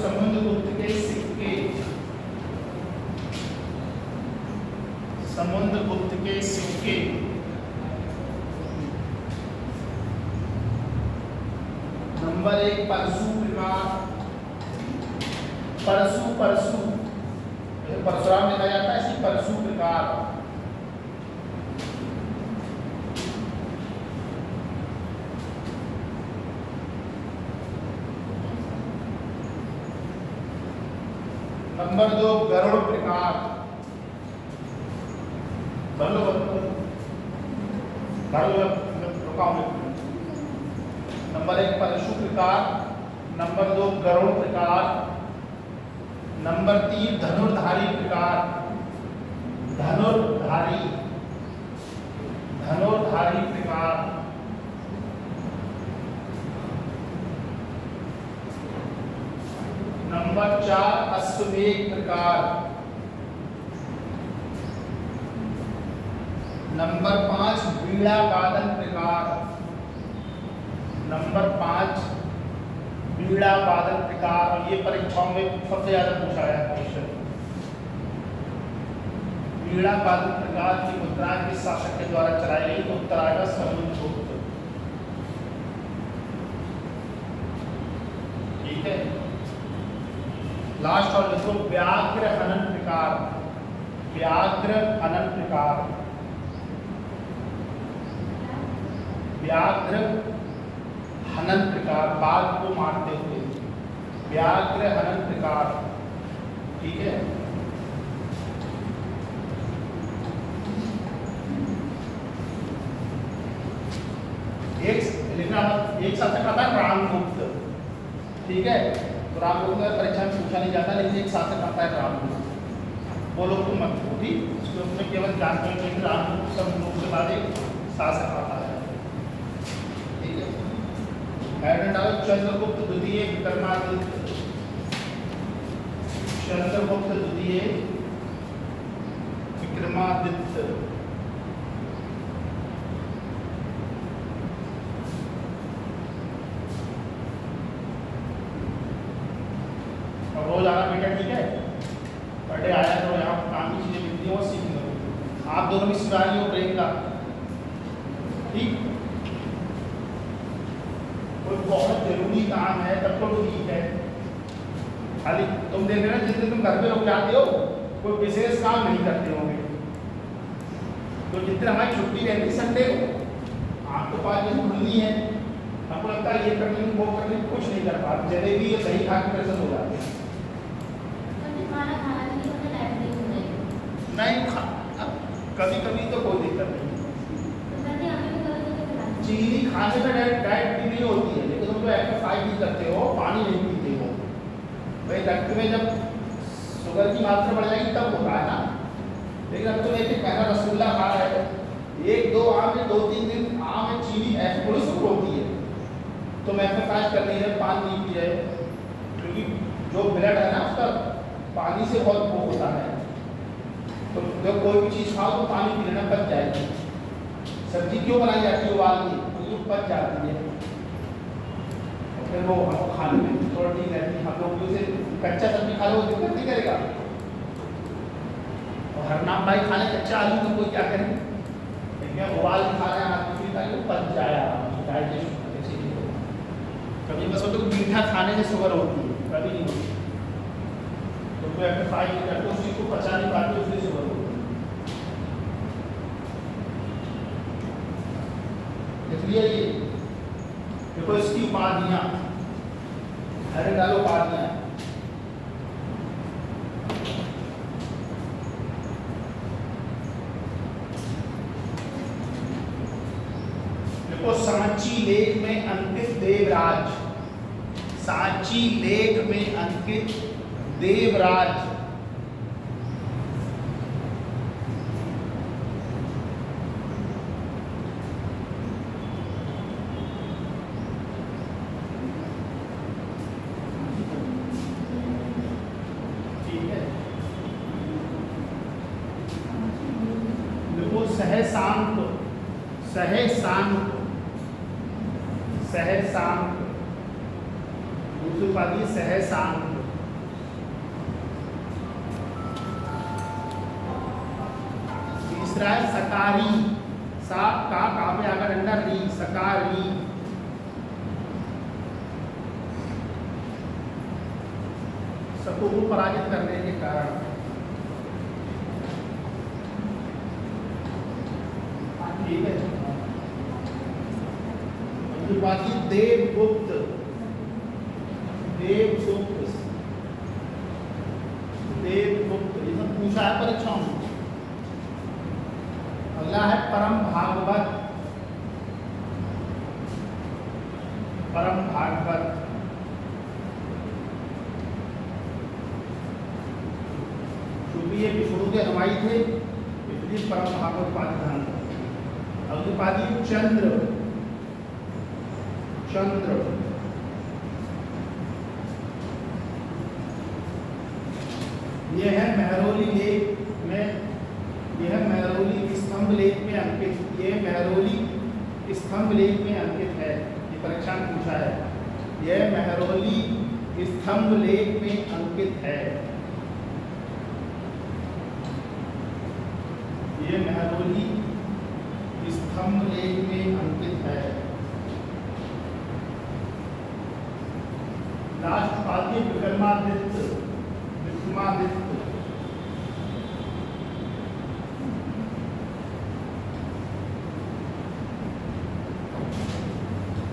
समुद्रगुप्त के सिक्के, समुद्रगुप्त के सिक्के नंबर 1 परशु प्रकार। परशु परशुराम लिखा जाता है, इसी परशु प्रकार। नंबर 2 गरुड़ प्रकार। नंबर 1 परशु प्रकार, नंबर 2 गरुड़ प्रकार, नंबर 3 धनुर्धारी प्रकार। धनुर्धारी प्रकार। नंबर 4 अश्वमेध प्रकार। नंबर 5 वीणा वादन प्रकार। नंबर 5 वीणा वादन प्रकार। और ये परीक्षाओं में सबसे ज्यादा पूछा है क्वेश्चन। वीणा वादन प्रकार की मुद्राएं किस शासक के द्वारा चलाई गई? तो उत्तर आएगा समुद्रगुप्त। ठीक है। लास्ट और देखो, व्याघ्र हनन प्रकार। व्याघ्र हनन प्रकार। व्याघ्र हनन प्रकार, बाघ को मारते हुए। व्याघ्र हनन प्रकार। ठीक है। एक लिखना, एक शासक आता है रामगुप्त। ठीक है। तो रामगुप्त का परीक्षा में पूछा नहीं जाता, लेकिन एक शासक आता है रामगुप्त। वो लोग तो मत हो। ठीक, उसमें केवल जानते हैं कि रामगुप्त समुद्रगुप्त के बाद एक शासक आता है। ठीक है। चंद्रगुप्त द्वितीय विक्रमादित्य। चंद्रगुप्त द्वितीय विक्रमादित्य। अब रोज आना बेटा, ठीक है, पढ़े आया तो यहाँ काम की चीजें मिलती हैं वो सीख लो। आप दोनों भी सिखा रही हो ब्रेन का, ठीक। कोई बहुत जरूरी काम है तब तो ठीक है, खाली तुम देख रहे हो जिस दिन तुम घर पे लोग जाते हो कोई विशेष काम नहीं करते होंगे, तो जितने हमारी छुट्टी रहती है संडे को, आपको पास जैसे खुलनी है, हमको लगता है ये कर लेंगे वो कर लेंगे, कुछ नहीं कर पाते, जलेबी या दही खा के परेशान हो जाते हैं। नहीं कभी कभी तो कोई दिक्कत नहीं, चीनी खाने में डाइट भी नहीं होती है, लेकिन तुम जो एक्सरसाइज भी करते हो, पानी नहीं पीते हो, भाई रक्त में जब शुगर की मात्रा बढ़ जाएगी तब होता है ना। लेकिन अब तो एक पहला रसगुल्ला खा रहा है, एक दो आम में 2-3 दिन आम में चीनी ऐसे थोड़ी शुरू होती है, तो मैं एक्सरसाइज कर रही है, पानी नहीं पी रहे, क्योंकि जो ब्लड है ना उसका पानी से बहुत वो होता है, तो जब कोई भी चीज़ खाओ तो पानी पी लेना, पच जाएगी। सब्जी क्यों बनाई जाती है उबाल के, क्योंकि पच जाती है, और फिर वो हमको खाने में थोड़ा ठीक रहती है। हम लोग उसे कच्चा सब्जी खा लो दिक्कत नहीं करेगा, और हरनाम भाई खाने कच्चा आलू तो कोई क्या करे, लेकिन उबाल के खा रहे हैं आप कुछ भी पच जाएगा, डाइजेशन अच्छी नहीं होगी। कभी बस तो मीठा खाने से शुगर होती है, कभी नहीं होती, तो कोई एक्सरसाइज नहीं करते उस चीज़ को पचा नहीं पाते, उससे शुगर होती है। इसलिए ये देखो इसकी उपाधियां, अरे डालो उपाधियां, देखो सांची लेख में अंकित देवराज, सांची लेख में अंकित देवराज, ठीक है। देखो सहशांत, सहशांत, सहशांत, दूसरी उपाधि सहशांत। तीसरा है सकारी, सा का पे आकर अंडर री, सकारी। सबको पराजित करने के कारण। ठीक है, बाकी देवगुप्त, देवगुप्त, देवगुप्त, ये सब पूछा है परीक्षाओं में। अगला है परम भागवत, परम भागवत, क्योंकि ये विष्णु के अनुयायी थे इसलिए परम भागवत उपाधि। अगली उपाधि चंद्र, चंद्र, यह है मेहरौली लेख में, यह मेहरौली स्तंभ लेख में अंकित, ये मेहरौली स्तंभ लेख में अंकित है, ये परीक्षा में पूछा है। यह मेहरौली स्तंभ लेख में अंकित है, ये मेहरौली स्तंभ लेख में अंकित है। लास्ट उपाधि विक्रमादित्य, विक्रमादित्य,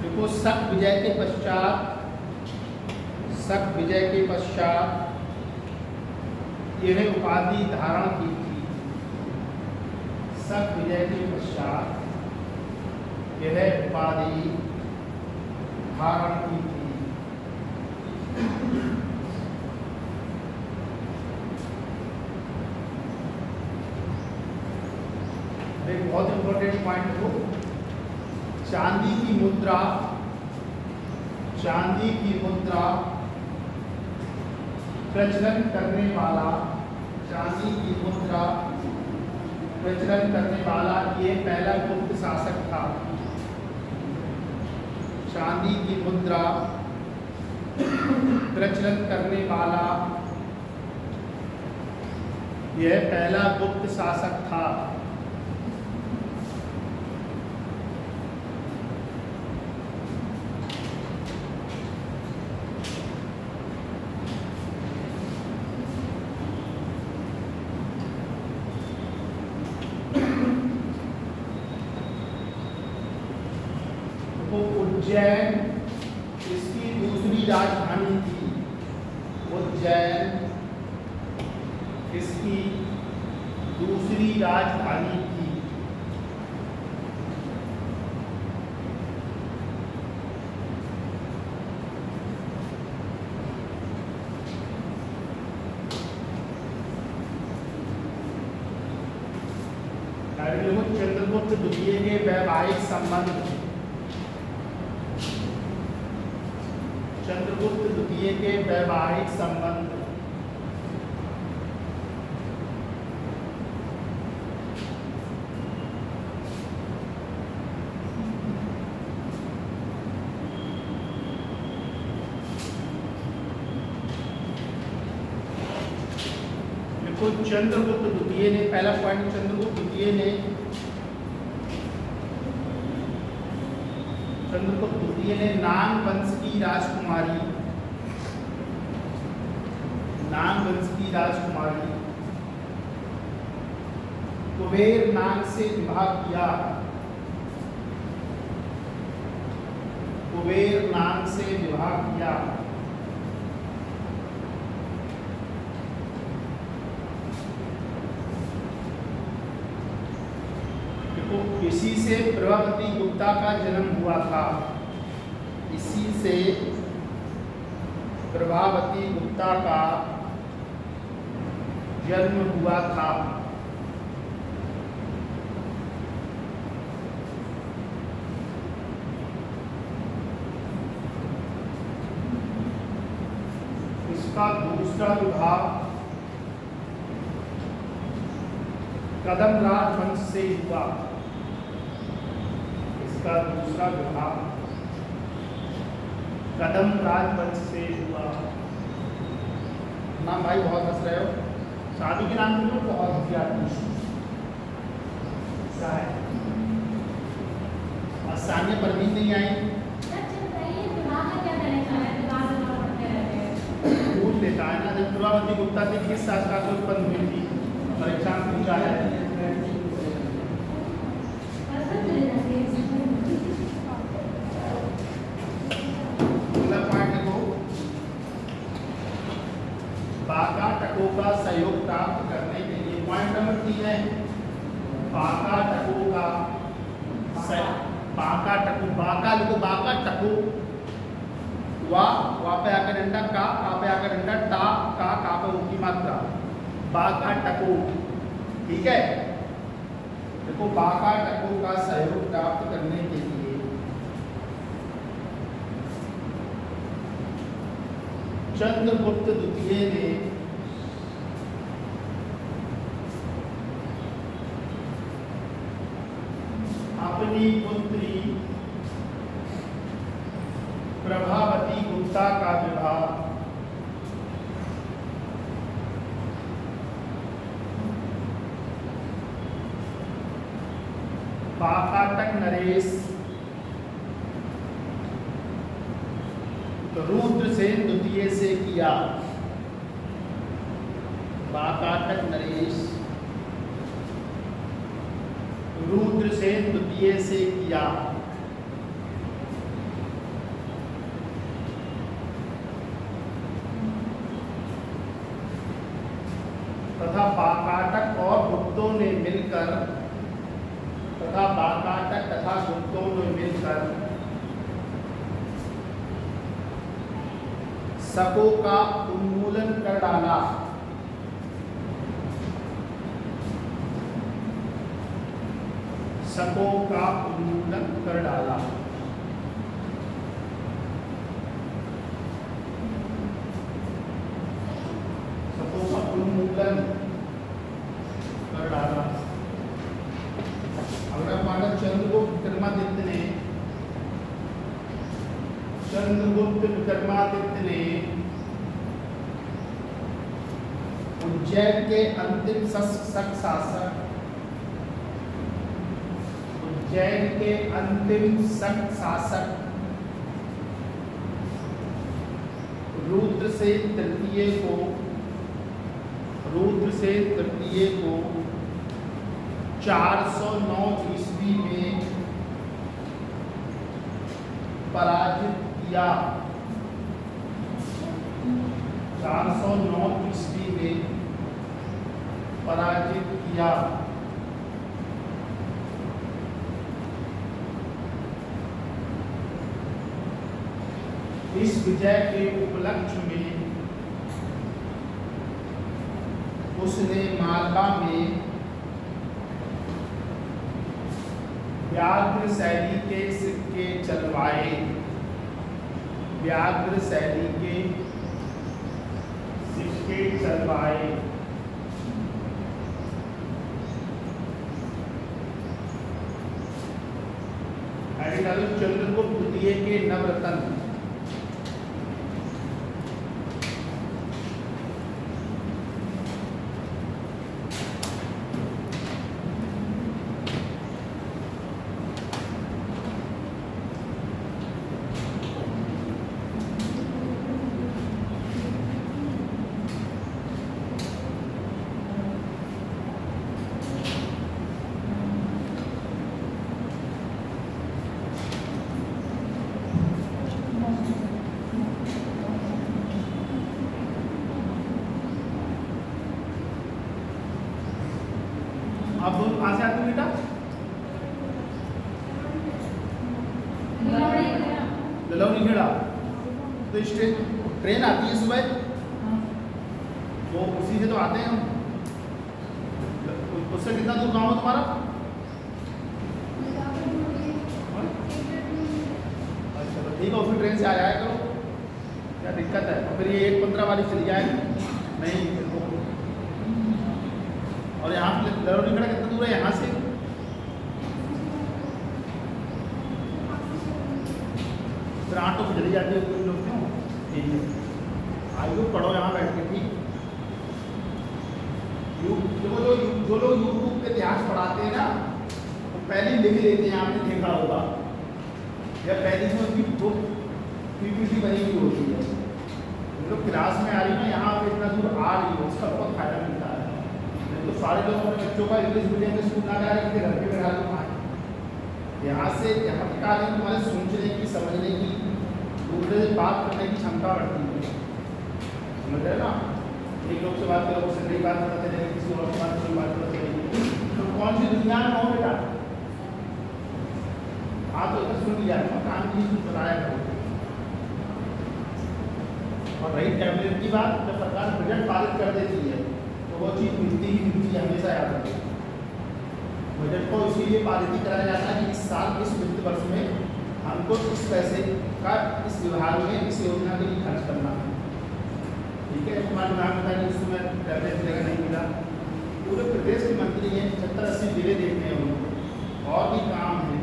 देखो शक विजय के पश्चात, शक विजय के पश्चात यह उपाधि धारण की थी। शक विजय के पश्चात यह उपाधि धारण की थी। एक बहुत इंपॉर्टेंट पॉइंट हो, चांदी की मुद्रा, चांदी की मुद्रा प्रचलन करने वाला, चांदी की मुद्रा प्रचलन करने वाला ये पहला गुप्त शासक था। चांदी की मुद्रा प्रचलन करने वाला यह पहला गुप्त शासक था। उज्जैन इसकी दूसरी राजधानी थी। उज्जैन इसकी दूसरी राजधानी थी। चंद्रगुप्त द्वितीय के वैवाहिक संबंध। चंद्रगुप्त द्वितीय के वैवाहिक संबंध। देखो चंद्रगुप्त द्वितीय ने, पहला पॉइंट, चंद्रगुप्त द्वितीय ने नाग वंश की राजकुमारी, नाग वंश की राजकुमारी कुबेर नाग से विवाह किया। कुबेर नाग से विवाह किया। देखो इसी से प्रभावती गुप्ता का जन्म हुआ था। इसी से प्रभावती गुप्ता का जन्म हुआ था। इसका दूसरा विवाह कदम राजवंश से हुआ। इसका दूसरा विवाह कदम राजवंश से हुआ। नाम भाई बहुत हंस रहे हो, शादी के नाम में बहुत होशियार और सानिया परवीन नहीं आई। पूछ लेता है ना, जब प्रभावती गुप्ता से किस शासक को उत्पन्न हुई थी, परीक्षा में पूछा है। बाका टको का सहयोग प्राप्त करने के लिए, पॉइंट नंबर 3 है बाका टको का, बाका टको, बाका लिखो, बाका टको, वा पे आकर डंडा, का पे आकर डंडा, टा का पे ऊ की मात्रा, बाका टको, ठीक है। देखो बाका टको का सहयोग प्राप्त करने के लिए चंद्रगुप्त द्वितीय ने अपनी पुत्री प्रभावती गुप्ता का विवाह बाकाटक नरेश रुद्रसेन द्वितीय से किया। बाकाटक नरेश रुद्रसेन द्वितीय से किया। तथा बाकाटक और गुप्तों ने मिलकर, तथा बाकाटक तथा गुप्तों ने मिलकर शकों का उन्मूलन कर डाला। शकों का उन्मूलन कर डाला। शकों का उन्मूलन कर डाला। महाराज चंद्रगुप्त विक्रमादित्य ने उज्जैन के अंतिम शक शासक रुद्र से तृतीय को 409 ईस्वी में पराजित किया। 409 ईस्वी में पराजित किया। इस विजय के उपलक्ष्य में उसने मालवा में व्याघ्र शैली के सिक्के चलवाए। चंद्रगुप्त द्वितीय के नवरत्न। आप दोनों कहाँ से आते हो बेटा? ललौनी खेड़ा। तो ट्रेन आती है सुबह, वो उसी से तो आते हैं हम। उससे कितना दूर गाँव है तुम्हारा? अच्छा तो ठीक है, फिर ट्रेन से आ जाया करो, क्या दिक्कत है? फिर ये 1:15 वाली चली जाएगी नहीं। और यहाँ पे ललौनी खेड़ा कितना दूर है यहाँ से? फिर ऑटो पे चली जाती है कोई लोग, क्यों? ठीक है, आइए पढ़ो यहाँ बैठ के, ठीक। जो लोग यूट्यूब पे इतिहास पढ़ाते हैं ना, वो पहले लिख लेते हैं, आपने देखा होगा, या पहली जो उनकी बुक पीपीटी बनी हुई होती है। जो क्लास में आ रही है यहाँ पे इतना दूर आ रही है, उसका बहुत फायदा मिलता है। तो सारे लोग अपने बच्चों का इंग्लिश मीडियम में स्कूल ना डालें, घर पे बैठा लो। यहाँ से यहाँ के कारण तुम्हारे सोचने की, समझने की, दूसरे से बात करने की क्षमता बढ़ती है। समझ रहे ना? एक लोग से बात करो, उससे नई बात पता चलेगी, किसी और से बात करो, बात पता चलेगी। तो कौन सी दुनिया में हो बेटा? हाँ तो इधर सुन लिया, काम की बताया करो। और रही टैबलेट की बात, जब सरकार बजट पारित कर देती है तो वो चीज़ मिलती ही मिलती है, हमेशा याद रखें। बजट को इसीलिए पारित कराया जाता है कि इस साल, इस वित्त वर्ष में हमको इस पैसे का इस विभाग में, इस योजना के लिए खर्च करना है। ठीक है, हमारे विभाग में इस समय टैबलेट जगह नहीं मिला। पूरे प्रदेश के मंत्री हैं, 70-80 जिले देखने हैं उनको, और भी काम है।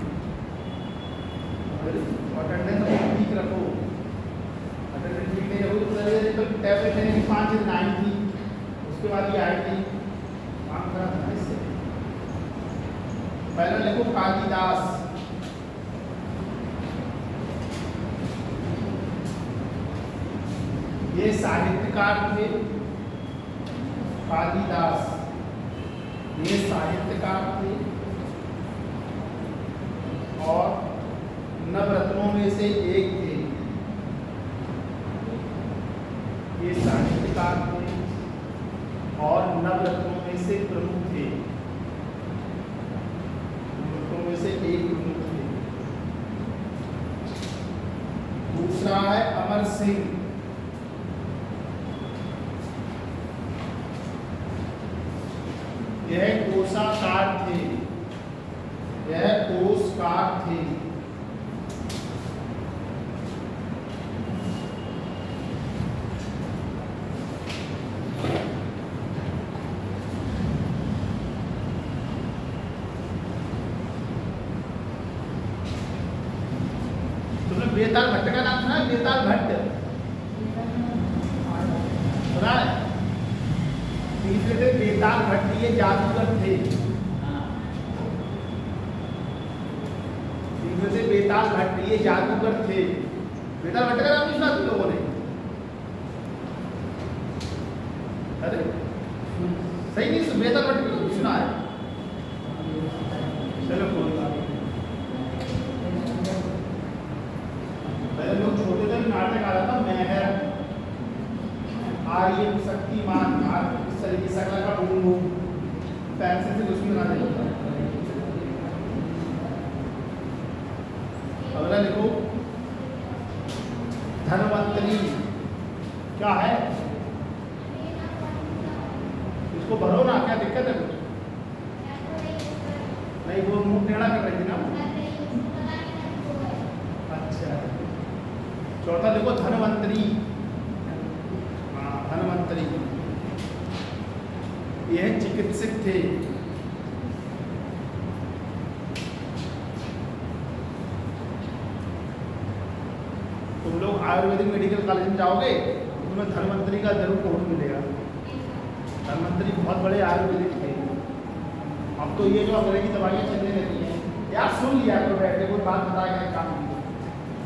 अटेंडेंस ठीक रखो, अटेंडेंस ठीक नहीं रखो तो टैबलेट लेने की 5 दिन आई थी, उसके बाद ये आई थी, काम करा था इससे। पहले लिखो कालिदास। ये साहित्यकार थे, कालिदास। ये साहित्यकार थे और नवरत्नों में से एक थे। ये साहित्यकार थे और नवरत्नों में से प्रमुख थे, नवरत्नों में से एक प्रमुख थे। दूसरा है अमर सिंह। यह कोषाकार थे, यह कोषकार थे। बेताल भट्ट का नाम सुना है? बेताल भट्ट सुना है? तीसरे थे बेताल भट्ट, ये जादूगर थे। तीसरे थे बेताल भट्ट, ये जादूगर थे। बेताल भट्ट का नाम नहीं सुना तुम लोगों ने? अरे सही नहीं, बेताल भट्ट का नाम सुना है? चलो कोई बात नहीं। पहले लोग छोटे थे नाटक आ रहा था मेहर आर्यन शक्तिमान इस तरीके से का बूम बूम पेंसिल से कुछ भी बना देता। अगला लिखो धनवंतरी क्या है? इसको भरो ना, क्या दिक्कत है कुछ? नहीं वो मुंह टेढ़ा कर रही थी ना। अच्छा चौथा देखो धनवंतरी। हाँ धनवंतरी यह चिकित्सक थे। तुम लोग आयुर्वेदिक मेडिकल कॉलेज में जाओगे तुम्हें धनवंतरी का जरूर कोर्स मिलेगा। धनवंतरी बहुत बड़े आयुर्वेदिक थे। अब तो ये जो अंग्रेजी दवाइयाँ चलने लगी हैं यार, सुन लिया करो बैठ के, कोई बात बता के काम नहीं।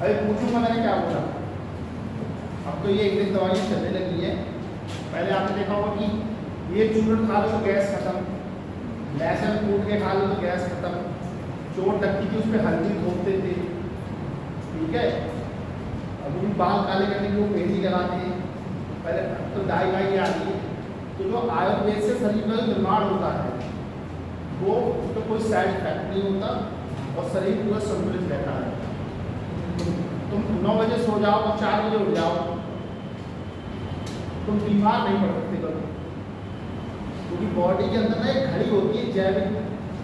अरे पूछूंगा मैंने क्या बोला। अब तो ये इंग्लिश दवाइयाँ चलने लगी है। पहले आपने देखा होगा कि ये चूर्ण खा लो तो गैस खत्म, लहसुन कूट के खा लो तो गैस खत्म, चोट लगती थी उस पर हल्दी घोपते थे, ठीक है। अब भी बाल काले करने की वो मेहंदी लगाते हैं। पहले तो दाई वाई आती है। तो जो आयुर्वेद से शरीर का निर्माण होता है वो उसका कोई साइड इफेक्ट नहीं होता और शरीर पूरा संतुलित रहता है। तुम 9 बजे सो जाओ और 4 बजे उठ जाओ, तुम बीमार नहीं पड़ सकते कभी, क्योंकि बॉडी के अंदर ना एक घड़ी होती है जैविक,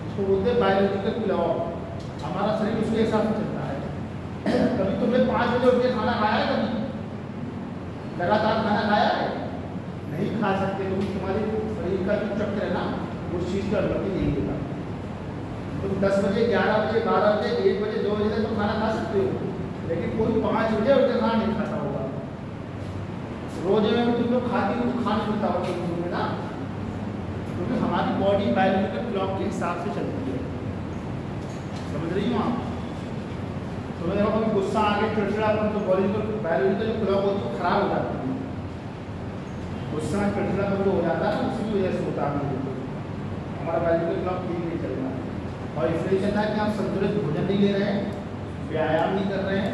उसको बोलते हैं बायोलॉजिकल क्लॉक। हमारा शरीर उसके हिसाब से चलता है। कभी तुमने 5 बजे उठ के खाना खाया है? कभी लगातार खाना खाया है? नहीं खा सकते, क्योंकि तुम्हारे शरीर का जो चक्र है ना उस चीज़ की अनुमति नहीं देता। तुम 10 बजे 11 बजे 12 बजे 1 बजे 2 बजे तक तो खाना खा सकते हो, लेकिन कोई 5 बजे उठ के खाना नहीं खाता होगा। रोजे में तुम लोग खाते हो तो खा नहीं मिलता होगा में ना, क्योंकि हमारी बॉडी बायोलॉजिकल क्लॉक के हिसाब से चलती है। समझ रही हो आप? तो मैं देखो कभी गुस्सा आ गया चिड़चिड़ापन तो बायोलॉजिकल क्लॉक होती है खराब हो जाती है। गुस्सा चिड़चिड़ापन जो हो जाता है उसी की वजह से होता है। हमारा बायोलॉजिकल क्लॉक ठीक नहीं चल रहा है और इसलिए चलता है कि आप संतुलित भोजन नहीं ले रहे हैं, व्यायाम नहीं कर रहे हैं,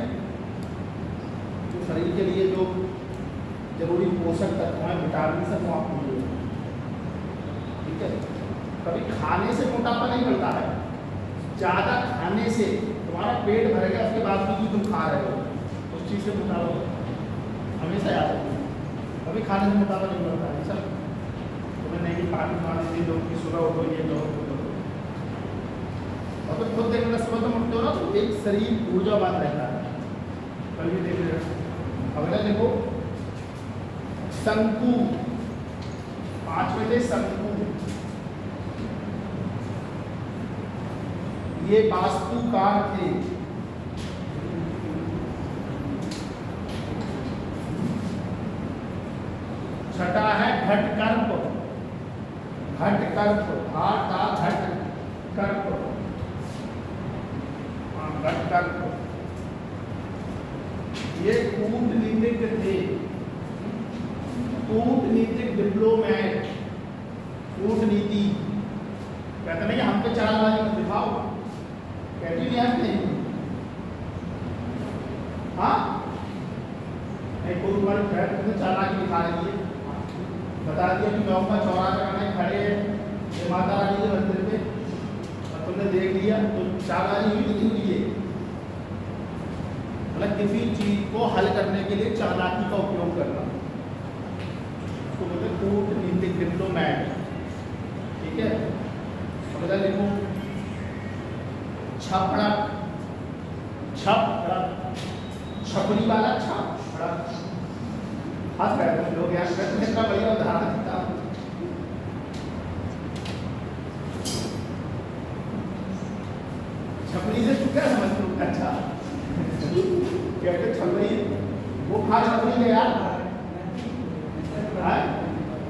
तो शरीर के लिए जो जरूरी पोषक तत्व हैं विटामिन सब वो आपको मिले। ठीक है। कभी खाने से मोटापा नहीं बढ़ता है, ज़्यादा खाने से तुम्हारा पेट भर गया उसके बाद भी तुम खा रहे हो उस चीज़ से मोटापा हमेशा याद रखना। कभी खाने से मोटापा नहीं बढ़ता है। सब तुम्हें नहीं पानी खाने से लोग की सुबह उठो ये करो और तो खुद देखना सुबह तुम उठते हो ना तो एक शरीर ऊर्जावान रहता है। कल भी देख रहे हो। अगला देखो शंकु, 5वें थे शंकु। ये वास्तुकार थे। छठा है घटकर्प। घटकर्प घटकर्प घटकर्प ये कूटनीतिक थे। कूटनीतिक डिप्लोमेट, कूटनीति कहते नहीं हम पे चालबाजी मत दिखाओ, कहती नहीं है नहीं। हाँ नहीं कोई तुम्हारी फ्रेंड तुमने चालाकी दिखा रही है, बता दिया कि मैं ऊपर चौराहा करने खड़े हैं ये माता रानी के मंदिर पे और तुमने देख लिया तो चालाकी हुई नहीं हुई है। मतलब किसी चीज को हल करने के लिए चालाकी का उपयोग करना, उसको बोलते हैं कूटनीतिक डिप्लोमेट। ठीक है। समझा देखो छपड़क, छपड़क छपरी वाला छपड़क। हंस रहे थे लोग यार, कितना बढ़िया उदाहरण देता हूँ। छपरी से तू क्या समझते हो? अच्छा कहते छपरी, वो खा छपरी है यार।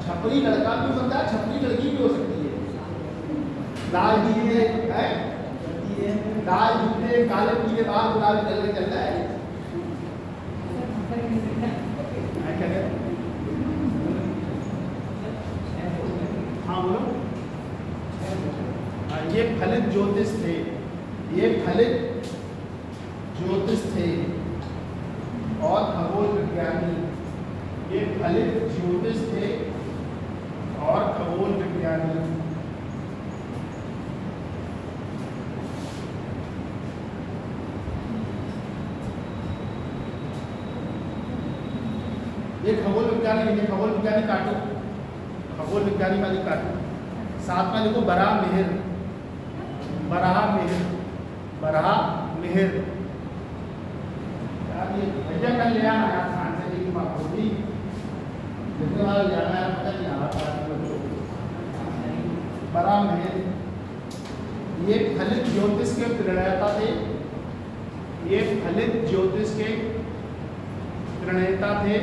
छपरी लड़का भी हो सकता है, छपरी लड़की भी हो सकती है। लाल दिए है, लाल दिए काले पीले बाल गुलाबी चल के चल रहा है। हाँ बोलो। ये फलित ज्योतिष थे, ये फलित ज्योतिष थे और खगोल विज्ञानी। ये फलित ज्योतिष थे और खगोल विज्ञानी। ये खगोल विज्ञानी लिखे, खगोल विज्ञानी काटो, खगोल विज्ञानी वाली काटो। साथ में लिखो बराह मिहिर, बराह मिहिर, बराह मिहिर। यार ये भैया कल ले आना यार खान से की बात होगी, जितने वाला ले आना है पता नहीं आ रहा। बराह मिहिर ये फलित ज्योतिष के प्रणेता थे, ये फलित ज्योतिष के प्रणेता थे।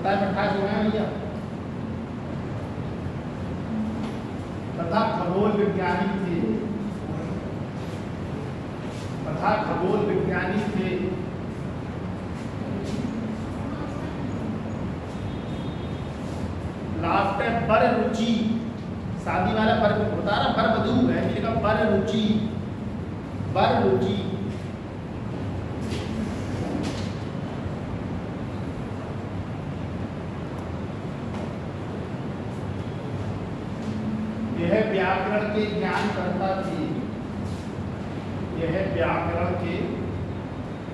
27-28 हो गए भैया। तथा खगोल विज्ञानी थे, तथा खगोल विज्ञानी थे। लास्ट है बर रुचि, शादी वाला बर होता है ना, बर वधू है, लिखा बर रुचि, बर रुचि। यह व्याकरण के ज्ञान करता थे, यह व्याकरण के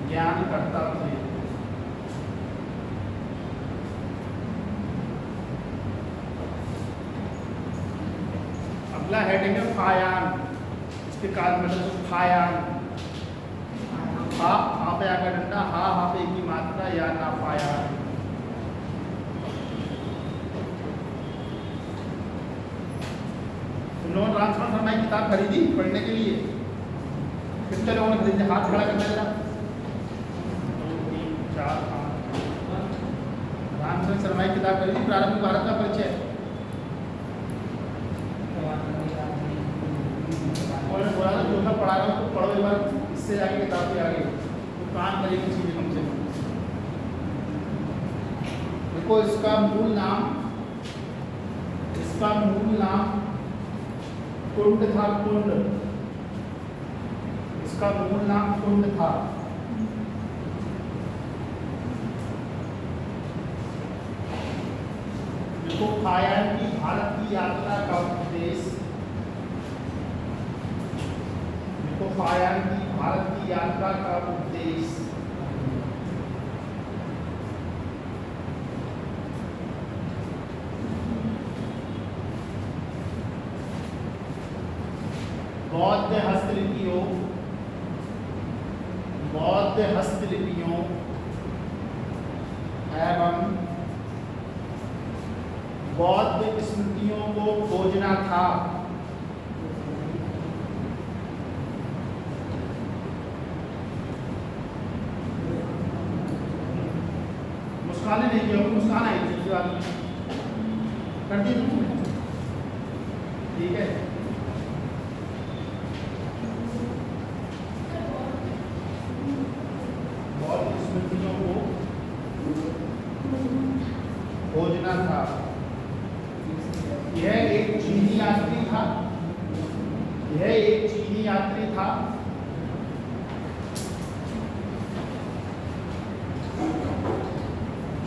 ज्ञान करता थे। अगला हेडिंग है फायान, इसके कारण मतलब फायान। हा पे आकर डंडा, हा पे एक ही मात्रा, या ना फायान। लोन ट्रांसफर फरमाई किताब खरीदी पढ़ने के लिए, कितने लोगों ने खरीदे? हाथ खड़ा करना जरा। 2 3 4 5। रामचंद्र शर्मा की किताब खरीदी, प्रारंभिक भारत का परिचय। उन्होंने बोला था जो मैं पढ़ा रहा हूँ तो पढ़ो एक बार, इससे जाके किताब के आगे तो काम करेगी चीज़ें कम से कम। देखो इसका मूल नाम, इसका मूल नाम कुंड था, कुंड। इसका मूल नाम कुंड था। देखो फायान की भारत की यात्रा का उद्देश्य, देखो फायान की भारत की यात्रा का उद्देश्य बौद्ध हस्तलिपियों, बौद्ध हस्तलिपियों एवं बौद्ध स्मृतियों को खोजना था। मुस्काने नहीं किया, मुस्कान आई थी वाली कर दी तुमने, ठीक है। स्मृतियों को खोजना था। यह एक चीनी यात्री था, यह एक चीनी यात्री था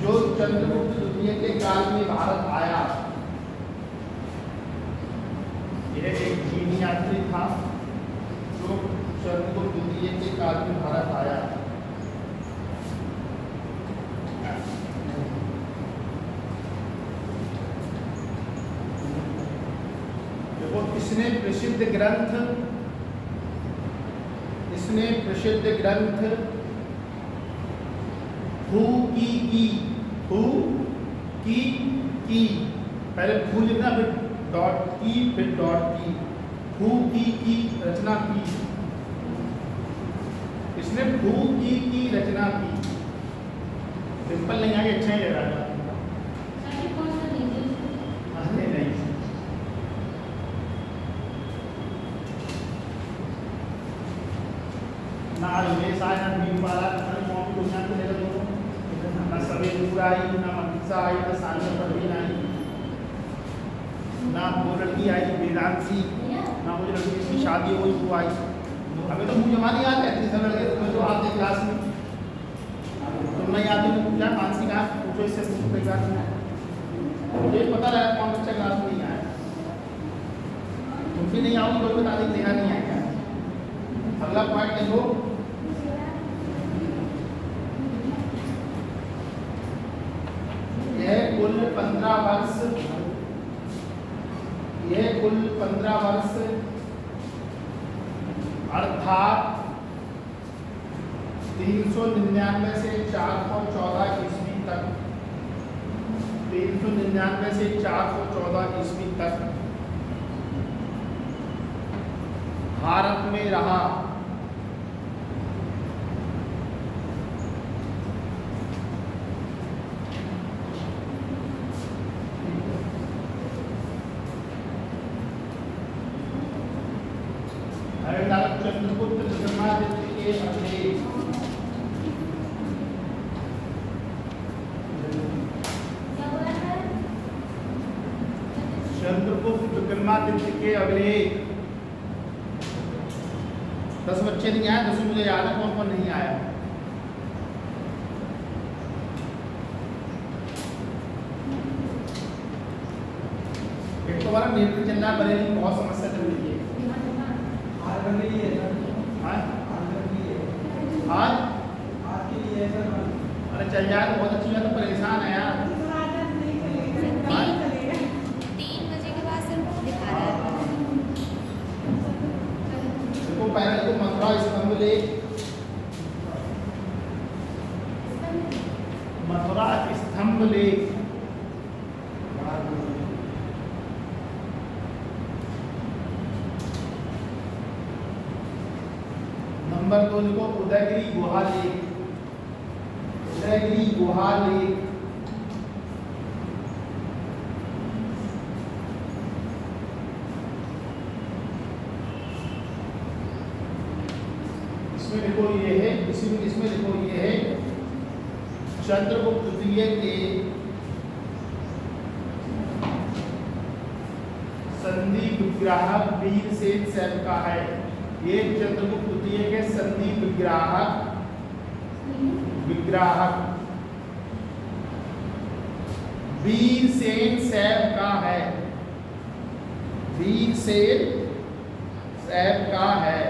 जो चंद्रगुप्त द्वितीय के काल में भारत आया। यह एक चीनी यात्री था जो चंद्रगुप्त द्वितीय के काल में भारत आया। इसने प्रसिद्ध ग्रंथ, इसने प्रसिद्ध ग्रंथ हु की, हु की, पहले भू लिखना फिर डॉट की फिर डॉट की, फू की रचना की। इसने फू की रचना की। सिंपल नहीं आगे अच्छा ही लग रहा है। नहीं ना ये सारे ना भी वाला ना कॉपी को जान के ले लो ना सभी पूरा आई ना मंसा आई ना सानिया परवीन आई ना वो लड़की आई वेदांशी ना वो लड़की जिसकी शादी हुई वो आई। हमें तो मुझे जमा नहीं याद रहती सब लड़के तो जो आते क्लास में तुम नहीं आते तो क्या मानसी कहाँ पूछो इससे पूछो कई बार मुझे पता रहा कौन बच्चा क्लास में नहीं आया। तुम भी नहीं आओगे कोई बता दें नेहा नहीं आएगा। अगला पॉइंट देखो यह कुल 15 वर्ष अर्थात 399 से 414 ईस्वी तक 399 से 414 ईस्वी तक भारत में रहा। चंद्रगुप्त विक्रमादित्य के अभिलेख चंद्रगुप्त विक्रमादित्य के अभिलेख 10 बच्चे नहीं आए, 10 मुझे याद है कौन कौन नहीं आया। एक तो बार नेत्र चल रहा बरेली बहुत समस्या चल रही है। अरे चल जाए तो बहुत अच्छी बात है, परेशान है यार।
3 बजे के बाद सिर्फ दिखा रहा है।
देखो पहले तो मथुरा स्तंभ लेख, मथुरा स्तंभ लेख नंबर 2 देखो उदयगिरी गुहा लेख, उदयगिरी गुहा लेख इसमें देखो ये है, इसमें देखो ये है चंद्रगुप्त द्वितीय के संधि विग्राहक वीरसेन सैन का है। ये चंद्रगुप्त द्वितीय के संधि विग्राहक वीरसेन सैन का है। वीरसेन सैन का है।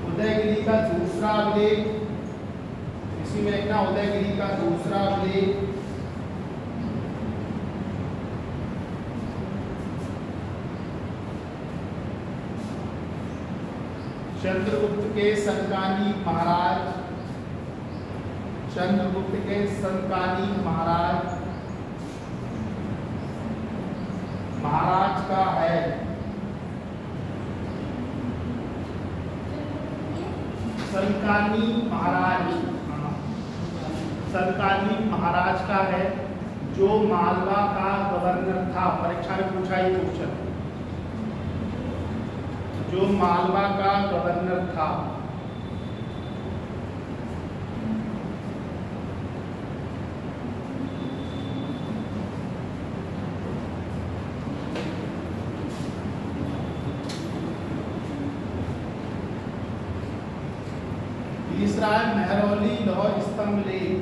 उदयगिरी का दूसरा अभिलेख, इसी में लिखना उदयगिरी का दूसरा अभिलेख चंद्रगुप्त के संकानी महाराज, चंद्रगुप्त के संकानी महाराज का है। संकानी महाराज का है, जो मालवा का गवर्नर था। परीक्षा में पूछा ही क्वेश्चन, जो मालवा का गवर्नर था। तीसरा है मेहरौली लौह स्तंभ लेख।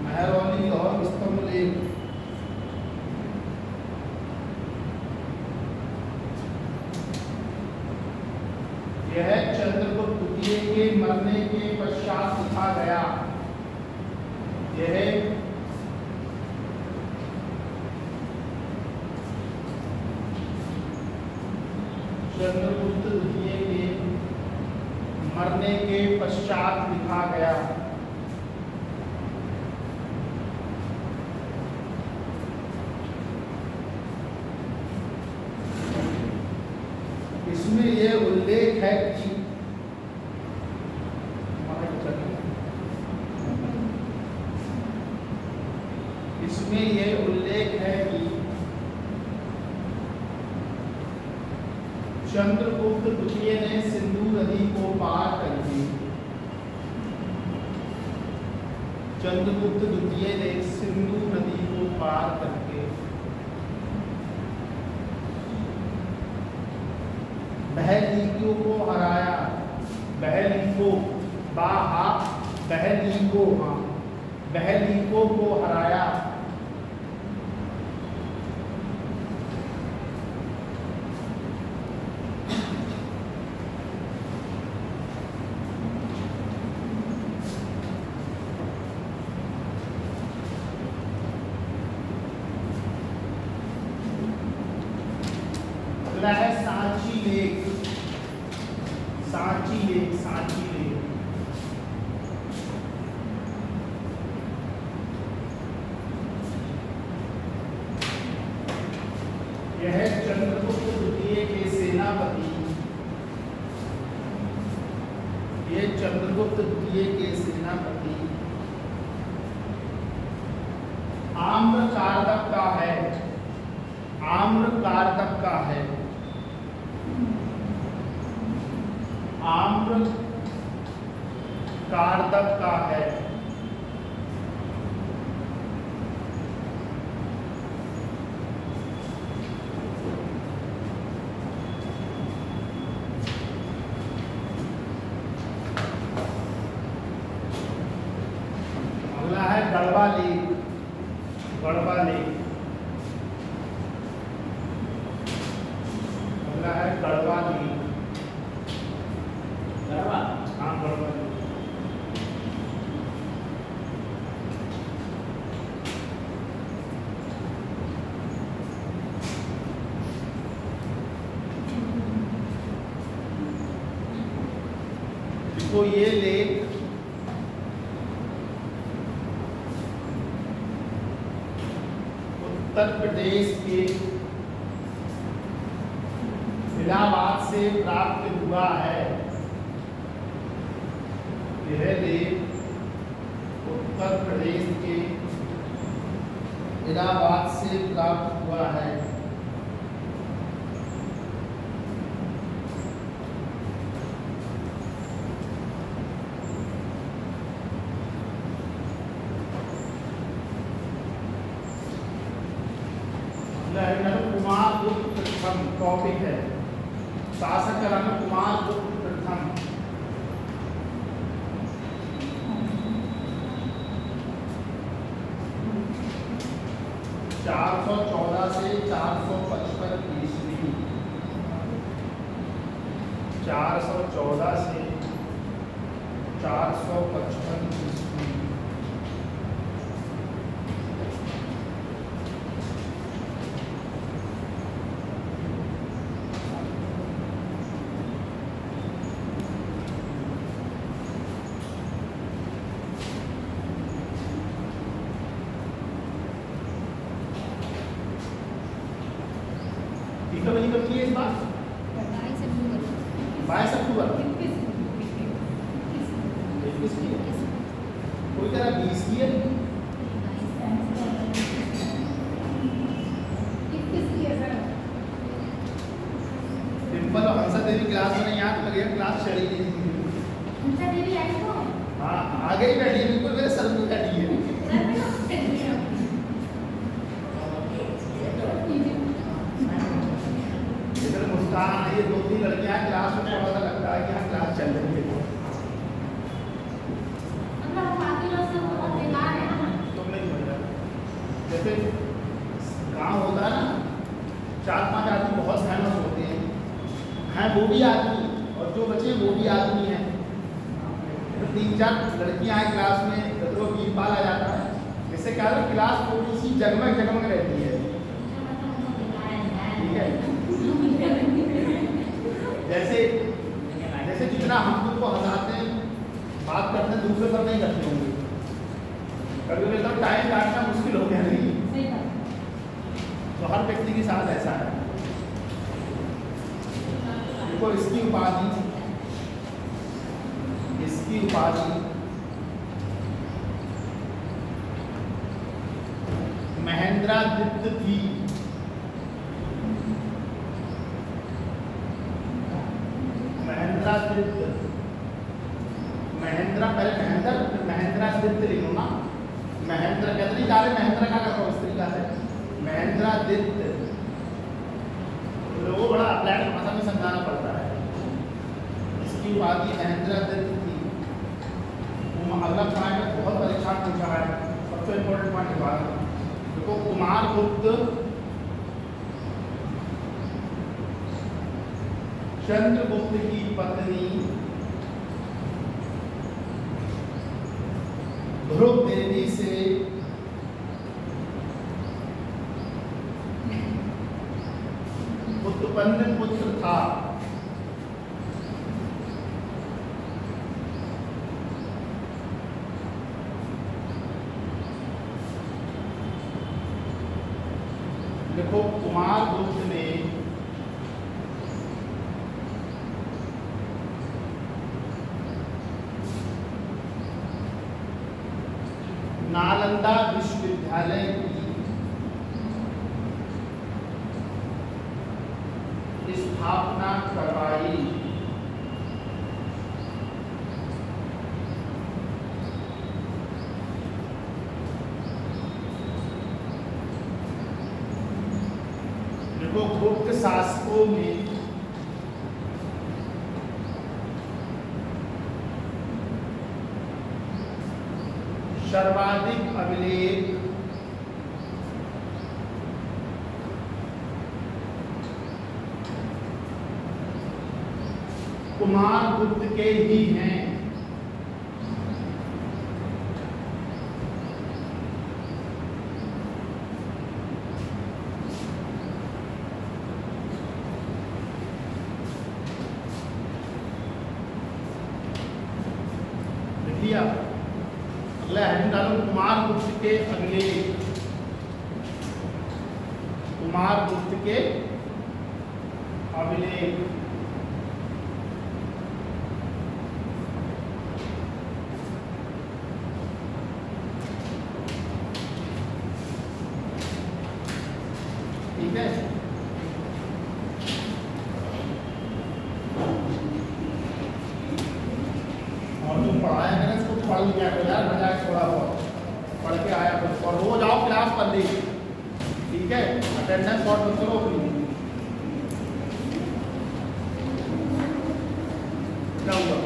मेहरौली लौह स्तंभ लेख यह चंद्रगुप्त द्वितीय के मरने के पश्चात लिखा गया। यह चंद्रगुप्त द्वितीय के मरने के पश्चात लिखा गया। इसमें यह उल्लेख है कि चंद्रगुप्त द्वितीय ने सिंधु नदी को पार करके चंद्रगुप्त द्वितीय ने सिंधु नदी को पार करके बहलीकों को हराया। बहलीकों बहलीकों को हराया। अगला है सांची लेक। सांची लेक यह चंद्रगुप्त द्वितीय के सेनापति आम्रकारदक का है। आम्रकारदक का है। अगला है गढ़वा लेक। अगला है गढ़वा लेक। हाँ, गढ़वा लेक। तो ये लेक उत्तर प्रदेश के इलाहाबाद से प्राप्त हुआ है। यह लेक उत्तर प्रदेश के इलाहाबाद से प्राप्त हुआ है। कुमारगुप्त प्रथम टॉपिक है। शासक कुमारगुप्त प्रथम। (414 से 455 ईस्वी) 414 से 455 ईस्वी। कब की है इस बार? 22 अक्टूबर। 21 की है। कोई कह रहा 20 की है। डिम्पल और हंसा देवी क्लास में नहीं आ लगे क्लास चली गई।
हंसा देवी आई तो?
हाँ, आगे ही बैठी है, बिल्कुल मेरे सर में बैठी है। ये 2-3 लड़कियां क्लास में थोड़ा सा लगता है कि हाँ क्लास चल रही है। तुम नहीं समझ रहे। जैसे गाँव होता है ना, 4-5 आदमी बहुत फेमस होते हैं वो भी आदमी, और जो बचे वो भी आदमी हैं। तो 3-4 लड़कियां आए क्लास में, तो बीरपाल आ जाता है। इससे क्या है, क्लास थोड़ी सी जगमग रहती है। ठीक है। दूसरे पर नहीं करते होंगे, कभी कभी तो टाइम काटना मुश्किल हो गया नहीं,
सही बात।
तो हर व्यक्ति के साथ ऐसा है। देखो इसकी उपाधि महेंद्रादित्य थी। महेंद्रादित्य, महेंद्रा पहले महेंद्रादित्य लिखो ना, महेंद्र कहते नहीं जा रहे, महेंद्र का करो इस तरीका से, महेंद्रादित्य। लोगों बड़ा अप्लाइड भाषा में समझाना पड़ता है। इसकी उपाधि महेंद्रादित्य थी। अगला पॉइंट बहुत परीक्षा पूछा है, सबसे इम्पोर्टेंट पॉइंट बात देखो, कुमारगुप्त चंद्रगुप्त की पत्नी ध्रुव देवी से उत्पन्न पुत्र था। देखो कुमारगुप्त ने नालंदा विश्वविद्यालय की स्थापना करवाई। देखो गुप्त शासकों में सर्वाधिक अभिलेख कुमारगुप्त के ही हैं। देखिए अगला हेडिंग डालो, कुमारगुप्त के अभिलेख, कुमारगुप्त के अभिलेख। ठीक है, और तुम पढ़ाया करें इसको, पढ़ लिया करो यार, मजा थोड़ा बहुत पढ़ के आया करो, और रोज आओ क्लास पर देखिए। ठीक है, अटेंडेंस नोट मत करो अपनी। क्या हुआ?